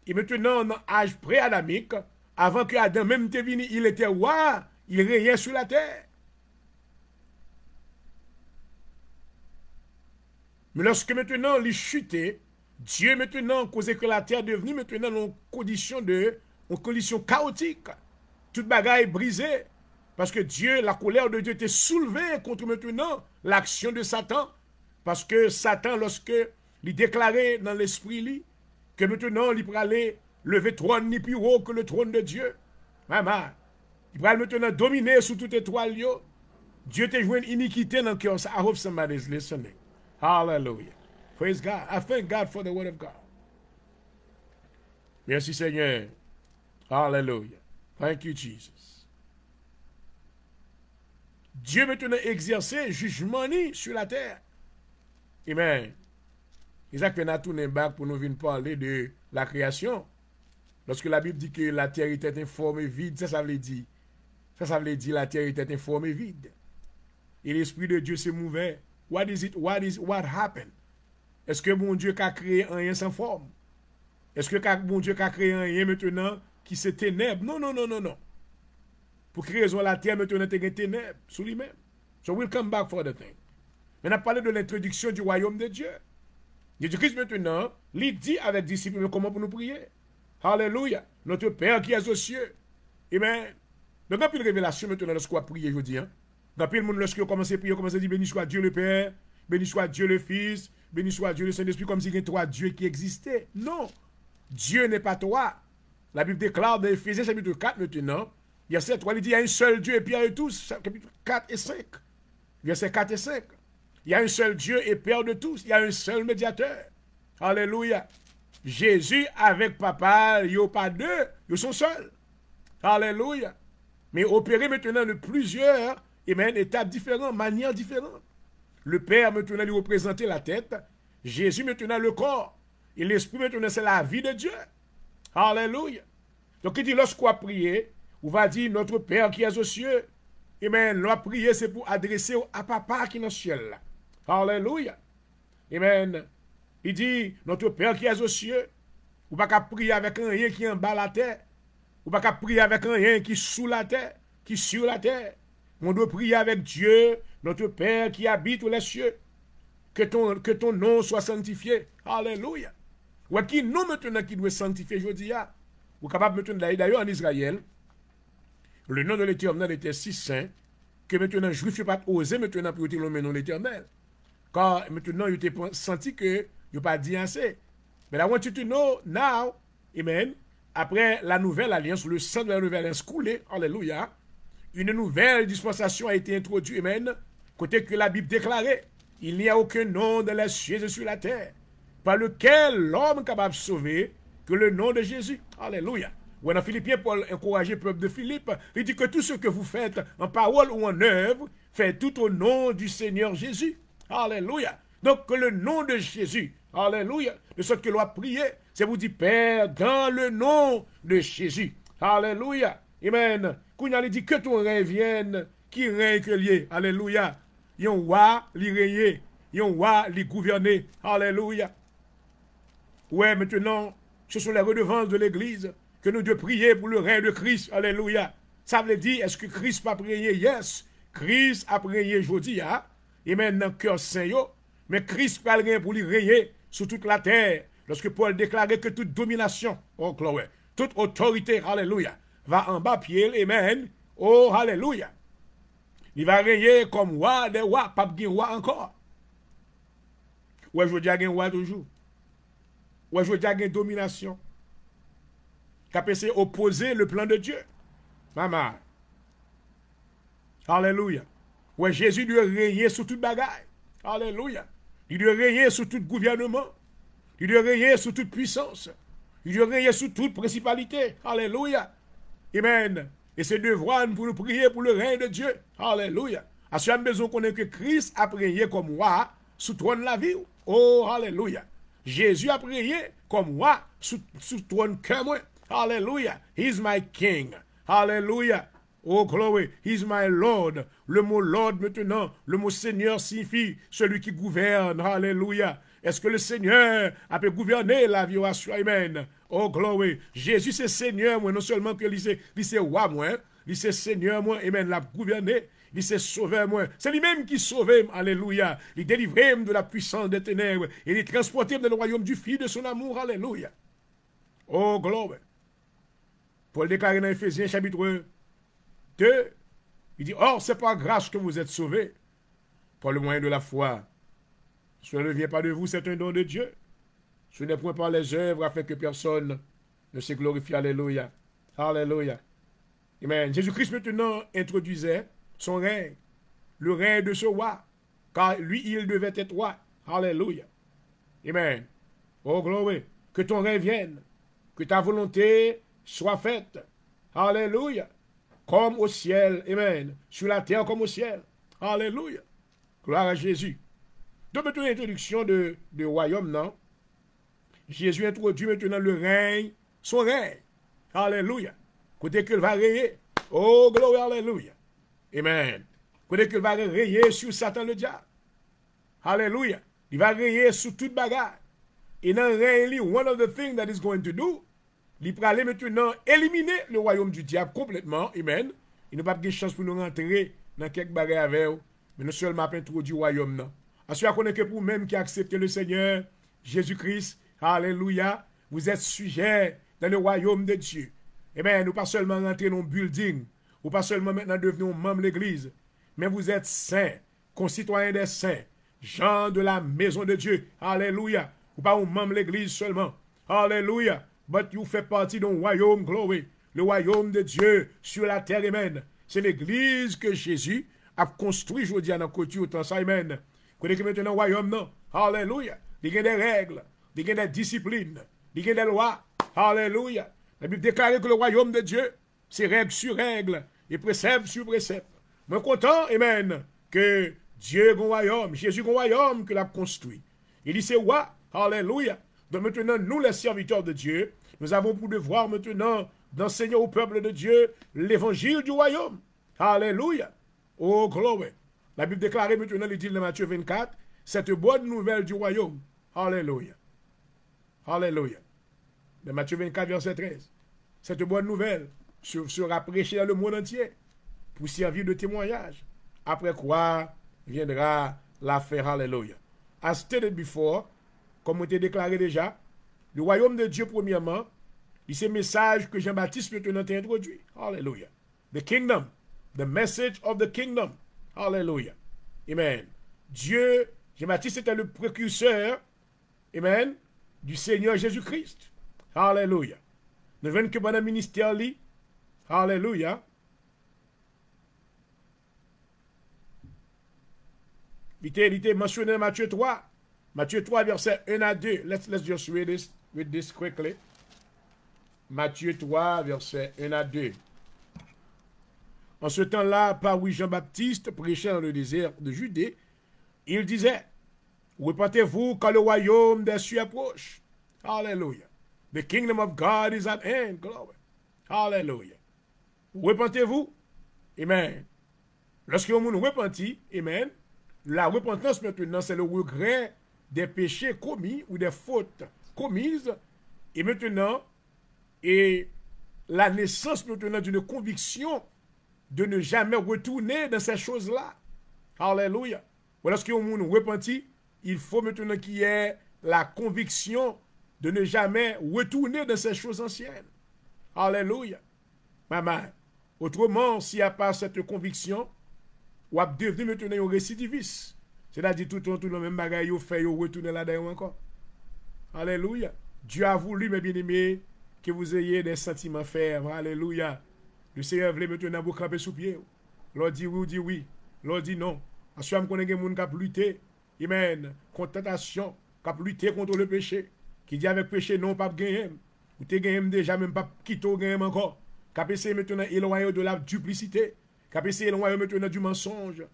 Et maintenant, dans l'âge pré-adamique, avant que Adam même te venu, il était roi, il régnait sur la terre. Mais lorsque maintenant il chutait, Dieu maintenant causait que la terre est devenue maintenant en condition chaotique. Toute bagaille brisée. Parce que Dieu, la colère de Dieu était soulevée contre maintenant l'action de Satan. Parce que Satan, lorsque il déclarait dans l'esprit, que maintenant il pourrait aller lever trône ni plus haut que le trône de Dieu. Maman, il pourrait maintenant dominer sous toute étoile. Dieu t'a joué une iniquité dans le cœur. I hope somebody's listening. Hallelujah. Praise God. I thank God for the word of God. Merci Seigneur. Hallelujah. Thank you, Jesus. Dieu maintenant exerçait jugement sur la terre. Amen. Isaac a tourné back pour nous venir parler de la création. Lorsque la Bible dit que la terre était informe et vide, ça veut dire. Ça veut dire la terre était informe et vide. Et l'Esprit de Dieu se mouvait. What happened? Est-ce que mon Dieu a créé un rien sans forme? Est-ce que mon Dieu a créé un rien maintenant qui se ténèbres? Non. Pour quelle raison la terre maintenant est une ténèbres sous lui-même? So we'll come back for the thing. Mais on a parlé de l'introduction du royaume de Dieu. Jésus-Christ maintenant, il dit avec les disciples comment pour nous prier. Alléluia. Notre Père qui est aux cieux. Amen. Donc, il y a une révélation maintenant lorsqu'on va prier, je dis. Dans le monde, lorsqu'on commence à prier, on commence à dire béni soit Dieu le Père, béni soit Dieu le Fils, béni soit Dieu le Saint-Esprit, comme s'il y avait 3 dieux qui existaient. Non. Dieu n'est pas 3. La Bible déclare dans Éphésiens chapitre 4 maintenant, verset 3, il dit il y a un seul Dieu et Père de tous, chapitre 4 et 5. Verset 4 et 5. Il y a un seul Dieu et Père de tous. Il y a un seul médiateur. Alléluia. Jésus avec papa, il n'y a pas deux, ils sont seuls. Alléluia. Mais opéré maintenant de plusieurs étapes différentes, manières différentes. Le Père maintenant lui représentait la tête. Jésus maintenant le corps. Et l'Esprit maintenant c'est la vie de Dieu. Alléluia. Donc il dit lorsqu'on va prier, on va dire notre Père qui est aux cieux. Amen. La prière c'est pour adresser à papa qui est dans le ciel. Alléluia. Amen. Il dit notre Père qui est aux cieux. Ou pas qu'à prier avec un rien qui est en bas la terre. Ou pas qu'à prier avec un rien qui est sous la terre, qui est sur la terre. On doit prier avec Dieu, notre Père qui habite aux les cieux. Que ton nom soit sanctifié. Alléluia. Ou qui nom maintenant qui doit sanctifier, je dis, ou capable maintenant d'ailleurs en Israël, le nom de l'Éternel était si saint que maintenant les Juifs n'ont pas osé maintenant pour dire le nom de l'Éternel. Car maintenant ils ont senti que ils n'ont pas dit assez. Mais I want you to know now, amen, après la nouvelle alliance, le sang de la nouvelle alliance coulé, alléluia, une nouvelle dispensation a été introduite, amen, côté que la Bible déclarait, il n'y a aucun nom de la cieux et sur la terre, par lequel l'homme est capable de sauver que le nom de Jésus. Alléluia. Ou dans Philippiens, Paul encourageait le peuple de Philippe, il dit que tout ce que vous faites en parole ou en œuvre, faites tout au nom du Seigneur Jésus. Alléluia. Donc que le nom de Jésus, alléluia, de ce que l'on a prié, c'est vous dire Père, dans le nom de Jésus. Alléluia. Amen. Qu'on a dit que ton règne vienne, qui règne que lié. Alléluia. yon roi li régner, yon roi li gouverner. Alléluia. Ouais, maintenant, ce sont les redevances de l'Église que nous devons prier pour le règne de Christ. Alléluia. Ça veut dire, est-ce que Christ pas prié? Yes. Christ a prié aujourd'hui, hein? Et maintenant, cœur saint, yo. Mais Christ pas rien pour lui régner sur toute la terre. Lorsque Paul déclarait que toute domination, oh gloire, toute autorité, alléluia, va en bas pied, amen. Oh, alléluia. Il va régner comme roi des rois, pas de roi encore. Ouais, je veux dire, un roi toujours. Ouais, je veux dire, une domination. Qui peut opposer le plan de Dieu. Maman. Alléluia. Ouais, Jésus doit régner sur toute bagaille. Alléluia. Il doit régner sur tout gouvernement. Il doit régner sur toute puissance. Il doit régner sur toute principalité. Alléluia. Amen. Et c'est devoir pour nous prier pour le règne de Dieu. Alléluia. À ce moment besoin qu'on ait que Christ a prié comme roi sous trône de la vie. Oh, alléluia. Jésus a prié comme roi sous trône cœur moi. Alléluia. He's my king. Alléluia. Oh, glory. He's my Lord. Le mot Lord maintenant, le mot Seigneur signifie celui qui gouverne. Alléluia. Est-ce que le Seigneur a pu gouverner la vie? Amen. Oh, glory. Jésus c'est Seigneur, moi, non seulement que il c'est roi, moi, il c'est Seigneur, moi, amen, l'a gouverné. Il s'est sauvé, moi. C'est lui-même qui sauve, alléluia. Il délivre de la puissance des ténèbres. Et il transporte dans le royaume du Fils de son amour, alléluia. Oh, glory. Paul déclare dans Éphésiens chapitre 2, il dit, or, c'est par grâce que vous êtes sauvés, par le moyen de la foi. Cela ne vient pas de vous, c'est un don de Dieu. Ce n'est point par les œuvres afin que personne ne se glorifie, alléluia. Alléluia. Amen. Jésus-Christ maintenant introduisait son règne, le règne de ce roi, car lui, il devait être roi. Alléluia. Amen. Oh, glory. Que ton règne vienne, que ta volonté soit faite. Alléluia. Comme au ciel. Amen. Sur la terre comme au ciel. Alléluia. Gloire à Jésus. Donc, maintenant, l'introduction de royaume, non? Jésus introduit maintenant le règne, son règne. Alléluia. Côté qu'il va régner. Oh, gloire, alléluia. Amen. Côté qu'il va régner sur Satan le diable. Alléluia. Il va régner sur toute bagarre. Et dans le règne, one of the things that he's going to do, il va aller maintenant éliminer le royaume du diable complètement. Amen. Il n'a pas de chance pour nous rentrer dans quelques bagarres avec eux, mais non seulement introduire le royaume, non. Ensuite, on est que pour même qui acceptent le Seigneur, Jésus-Christ, alléluia, vous êtes sujets dans le royaume de Dieu. Eh bien, nous pas seulement rentrer dans un building, ou pas seulement maintenant devenir membre de l'église, mais vous êtes saints, concitoyens des saints, gens de la maison de Dieu, alléluia. Ou pas un membre de l'église seulement, alléluia, but you faites partie d'un royaume, glory, le royaume de Dieu sur la terre, amen. C'est l'église que Jésus a construit, je vous dis, dans la côté autant ça, amen. Connaissez maintenant le royaume, non? Alléluia. Il y a des règles, il y a des disciplines, il y a des lois. Alléluia. La Bible déclare que le royaume de Dieu, c'est règle sur règle et précepte sur précepte. Je suis content, amen, que Dieu a un royaume, Jésus a un royaume qu'il a construit. Il dit c'est roi. Alléluia. Donc maintenant, nous, les serviteurs de Dieu, nous avons pour devoir maintenant d'enseigner au peuple de Dieu l'évangile du royaume. Alléluia. Oh, glory. La Bible déclare maintenant, il dit dans Matthieu 24, cette bonne nouvelle du royaume. Alléluia. Alléluia. Dans Matthieu 24, verset 13. Cette bonne nouvelle sera prêchée dans le monde entier pour servir de témoignage. Après quoi viendra l'affaire. Alléluia. As stated before, comme on t'a déclaré déjà, le royaume de Dieu, premièrement, c'est le message que Jean-Baptiste maintenant t'a introduit. Alléluia. The kingdom. The message of the kingdom. Alléluia. Amen. Dieu, Jean-Baptiste était le précurseur, amen, du Seigneur Jésus-Christ. Alléluia. Nous venons que pendant le ministère, alléluia, il était mentionné dans Matthieu 3. Matthieu 3, verset 1 à 2. Let's just read this quickly. Matthieu 3, verset 1 à 2. En ce temps-là, parut Jean-Baptiste, prêchant dans le désert de Judée, il disait, repentez-vous car le royaume des cieux approche. Alléluia. The kingdom of God is at hand. Glory. Alléluia. Repentez-vous. Amen. Lorsque vous repentez, amen, La repentance maintenant, c'est le regret des péchés commis ou des fautes commises. Et maintenant, et la naissance maintenant d'une conviction de ne jamais retourner dans ces choses-là. Alléluia. Lorsque on repentit, il faut maintenant qu'il y ait la conviction de ne jamais retourner dans ces choses anciennes. Alléluia. Maman. Autrement, s'il n'y a pas cette conviction, on va devenir maintenant un récidiviste. C'est-à-dire tout le même bagage, vous fait, vous retournez là-dedans encore. Alléluia. Dieu a voulu, mes bien-aimés, que vous ayez des sentiments fermes. Alléluia. Le Seigneur voulait maintenant vous camper sous pied. L'on dit oui. L'on dit non. Ensuite, on a des gens qui ont lutté. Amen. Contre tentation, qui ont lutté contre le péché. Qui dit avec péché, non, pas gagner. Ou te gagné déjà, même pas quitter gagner encore. Qui a essayé maintenant éloigner de la duplicité. Qui a essayé éloigner maintenant du mensonge.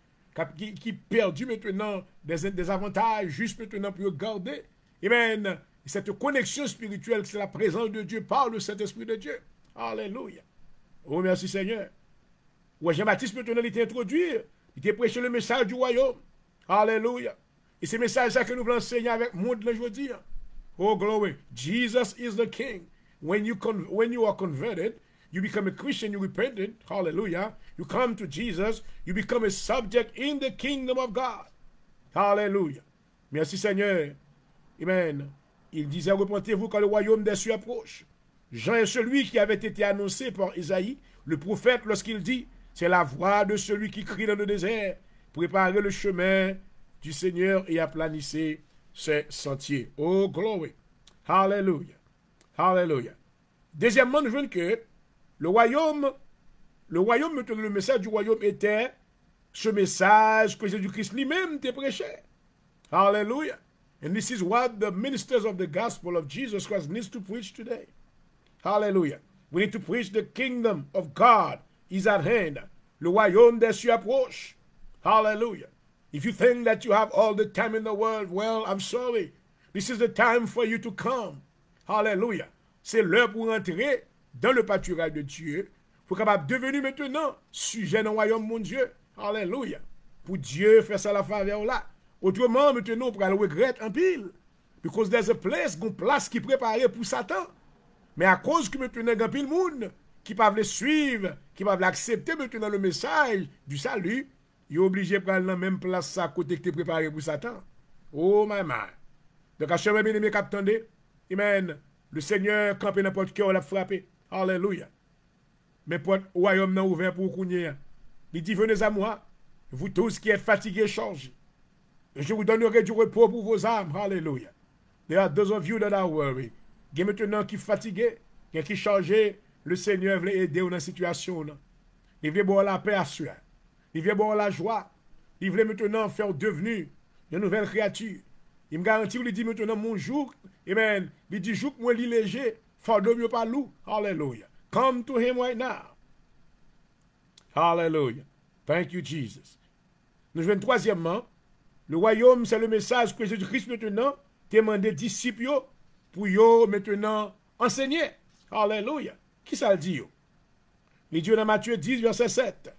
Qui perdu maintenant des avantages juste maintenant pour garder. Amen. Cette connexion spirituelle, c'est la présence de Dieu par le Saint-Esprit de Dieu. Alléluia. Oh, merci Seigneur. Ouais, Jean-Baptiste maintenant il introduit. Il t'a prêché le message du royaume. Alléluia. Et c'est message ça que nous voulons enseigner avec le monde aujourd'hui. Oh, glory. Jesus is the King. When you are converted, you become a Christian, you repented. Hallelujah. You come to Jesus, you become a subject in the kingdom of God. Hallelujah. Merci Seigneur. Amen. Il disait, repentez-vous quand le royaume des cieux approche. Jean est celui qui avait été annoncé par Isaïe, le prophète, lorsqu'il dit, c'est la voix de celui qui crie dans le désert, préparez le chemin du Seigneur et aplanissez ses sentiers. Oh, glory. Hallelujah. Hallelujah. Deuxièmement, nous voyons que le royaume, maintenant, le message du royaume était ce message que Jésus-Christ lui-même te prêchait. Hallelujah. And this is what the ministers of the gospel of Jesus Christ needs to preach today. Hallelujah. We need to preach the kingdom of God is at hand. Le royaume des cieux approche. Hallelujah. If you think that you have all the time in the world, well, I'm sorry. This is the time for you to come. Hallelujah. C'est l'heure pour entrer dans le pâturage de Dieu. Pour capable devenir maintenant sujet dans le royaume mon Dieu. Hallelujah. Pour Dieu faire ça la faveur là. Autrement, maintenant, on pourra le regretter en pile. Because there's a place, une place qui est préparée pour Satan. Mais à cause que maintenant, il y a pile monde qui ne peuvent le suivre, qui ne peuvent l'accepter maintenant le message du salut, il est obligé de prendre la même place à côté qui est préparé pour Satan. Oh, my man. Donc, à chaque fois, bien aimé, qu'attendez, amen. Le Seigneur, campé n'importe qui, on l'a frappé. Alléluia. Mais pour le royaume n'est ouvert pour vous. Il dit, venez à moi, vous tous qui êtes fatigués, chargés. Je vous donnerai du repos pour vos âmes. Alléluia. There are those of you that are worried. Il y a maintenant qui fatigué, qui chargé. Le Seigneur veut aider dans la situation. Il veut boire la paix à soi. Il veut boire la joie. Il veut maintenant faire devenir une nouvelle créature. Il me garantit, il dit maintenant, mon jour, amen. Il dit, jour, moi, il est léger. Fardeau, mieux pas loup. Hallelujah. Come to him right now. Hallelujah. Thank you, Jesus. Nous venons troisièmement. Le royaume, c'est le message que Jésus-Christ maintenant t'a demandé disciples pour yo maintenant enseigner. Alléluia. Qui ça le dit yo? Il dit dans Matthieu 10, verset 7.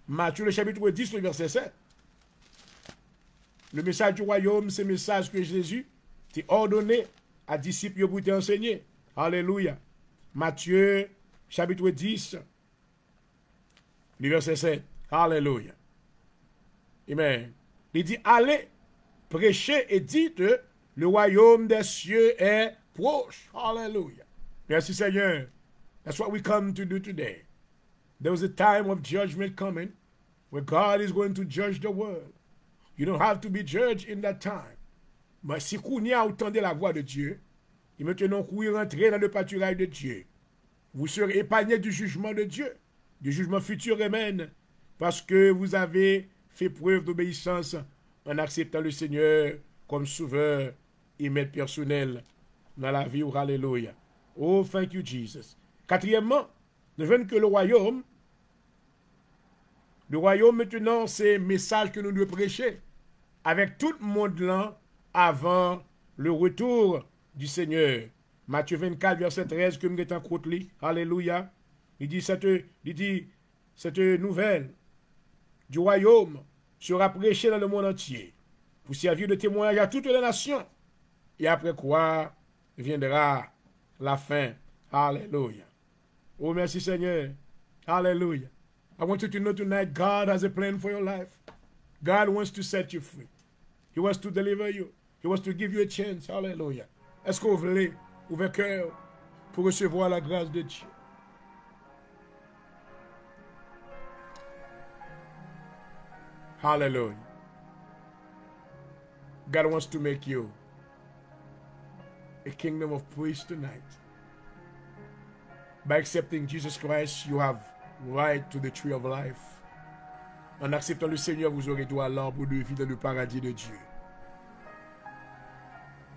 Matthieu, le chapitre 10, le verset 7. Le message du royaume, c'est le message que Jésus t'a ordonné à disciples pour t'enseigner. Alléluia. Matthieu, chapitre 10, le verset 7. Alléluia. Amen. Il dit, allez, prêchez et dites, le royaume des cieux est proche. Hallelujah. Merci Seigneur. That's what we come to do today. There was a time of judgment coming where God is going to judge the world. You don't have to be judged in that time. Mais si vous entendez la voix de Dieu, et maintenant vous rentrez dans le pâturage de Dieu, vous serez épargnés du jugement de Dieu, du jugement futur, amen, parce que vous avez fait preuve d'obéissance en acceptant le Seigneur comme sauveur et maître personnel dans la vie. Alléluia. Oh, thank you, Jesus. Quatrièmement, nous voyons que le royaume maintenant, c'est le message que nous devons prêcher avec tout le monde là avant le retour du Seigneur. Matthieu 24, verset 13, que nous avons côté. Alléluia. Il dit cette nouvelle du royaume sera prêché dans le monde entier pour servir de témoignage à toutes les nations. Et après quoi viendra la fin. Alléluia. Oh, merci Seigneur. Hallelujah. I want you to know tonight, God has a plan for your life. God wants to set you free. He wants to deliver you. He wants to give you a chance. Hallelujah. Est-ce que vous voulez ouvrir cœur pour recevoir la grâce de Dieu? Hallelujah. God wants to make you a kingdom of priests tonight. By accepting Jesus Christ, you have right to the tree of life. En acceptant le Seigneur, vous aurez droit à l'arbre de vie dans le paradis de Dieu.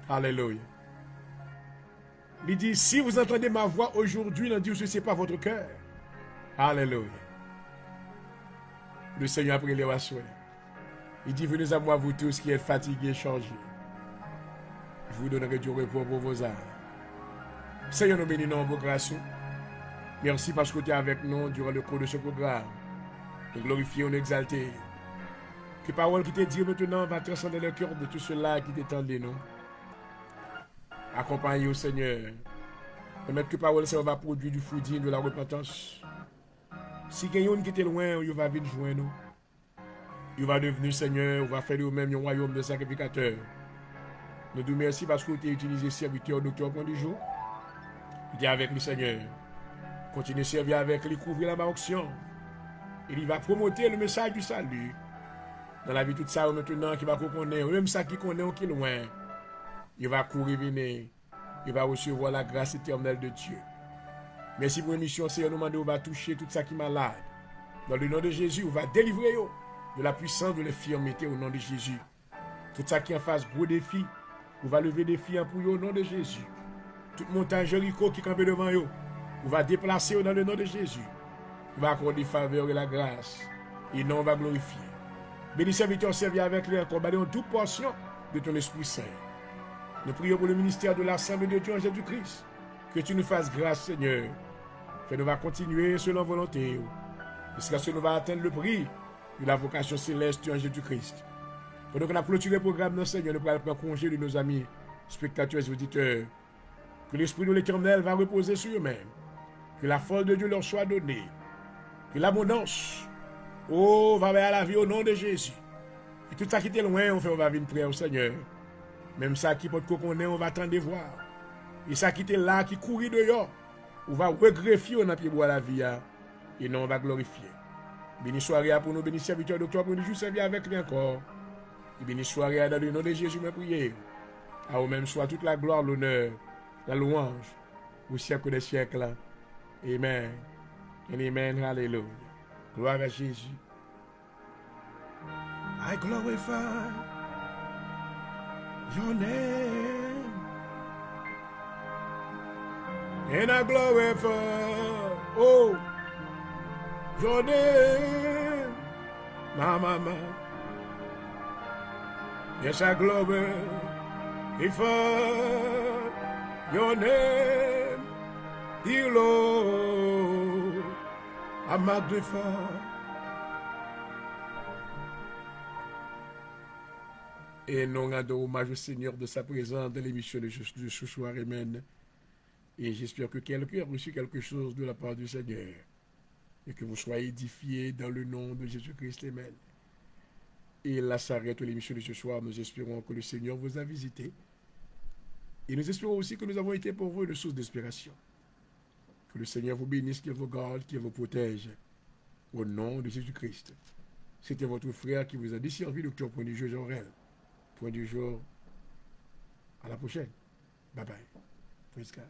Alléluia. Il dit, si vous entendez ma voix aujourd'hui, n'endurcissez pas votre cœur. Alléluia. Le Seigneur a pris les soins. Il dit, venez à moi, vous tous qui êtes fatigués et chargés. Je vous donnerai du repos pour vos âmes. Seigneur, nous bénissons vos grâces. Merci parce que tu es avec nous durant le cours de ce programme. Nous glorifions, nous exaltons. Que la parole qui te dit maintenant va transcender le cœur de tous ceux-là qui t'étendent nous. Accompagne au Seigneur. Permettre que la parole va produire du fruit digne de la repentance. Si quelqu'un qui est loin, il va venir joindre nous. Il va devenir Seigneur, il va faire lui-même un royaume de sacrificateurs. Nous te remercions parce que tu as utilisé serviteur docteur pour du jour. Il est avec le Seigneur. Continue à servir avec lui, couvrir la maroction. Il va promouvoir le message du salut. Dans la vie, tout ça maintenant qui va connaître, même ça qui connaît ou qui est loin, il va courir venir. Il va recevoir la grâce éternelle de Dieu. Merci pour l'émission, Seigneur, nous demandons, on va toucher tout ça qui est malade. Dans le nom de Jésus, on va délivrer de la puissance de l'infirmité au nom de Jésus. Tout ça qui est en face, gros défi, on va lever des défis pour eux au nom de Jésus. Toute montagne Jéricho qui campe devant eux, on va déplacer dans le nom de Jésus. On va accorder des faveurs et la grâce. Et non, on va glorifier. Béni serviteur, servir avec lui encore. Nous toute portion de ton Esprit Saint. Nous prions pour le ministère de l'Assemblée de Dieu en Jésus-Christ. Que tu nous fasses grâce, Seigneur. Que nous va continuer selon volonté. Jusqu'à ce que nous va atteindre le prix de la vocation céleste en Jésus-Christ. Pendant qu'on a clôturé le programme, Seigneur, nous allons prendre congé de nos amis, spectateurs et auditeurs. Que l'Esprit de l'Éternel va reposer sur eux-mêmes. Que la force de Dieu leur soit donnée. Que l'abondance, va vers la vie au nom de Jésus. Et tout ça qui est loin, on va venir prier au Seigneur. Même ça qui peut qu'on est, on va attendre voir. Et ça qui était là, qui courit dehors, on va regreffier dans pied bois la vie. Et non, on va glorifier. Béni soirée pour nous, béni serviteur docteur, pour nous juste servir avec lui encore. Et béni soirée dans le nom de Jésus, me prier. À vous-même soit toute la gloire, l'honneur, la louange, au siècle des siècles. Amen. And amen. Hallelujah. Gloire à Jésus. I glorify your name. And I glorify, your name. Ma. Yes, I glorify your name. Dear Lord, I magnify. Et nous rendons hommage au Seigneur de sa présence dans l'émission de ce soir. Amen. Et j'espère que quelqu'un a reçu quelque chose de la part du Seigneur. Et que vous soyez édifiés dans le nom de Jésus-Christ. Amen. Et là s'arrête l'émission de ce soir. Nous espérons que le Seigneur vous a visité. Et nous espérons aussi que nous avons été pour vous une source d'inspiration. Que le Seigneur vous bénisse, qu'il vous garde, qu'il vous protège. Au nom de Jésus-Christ. C'était votre frère qui vous a desservi, docteur Point du jour Jorel. Point du jour. À la prochaine. Bye bye. Praise God.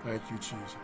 Thank you, Jesus.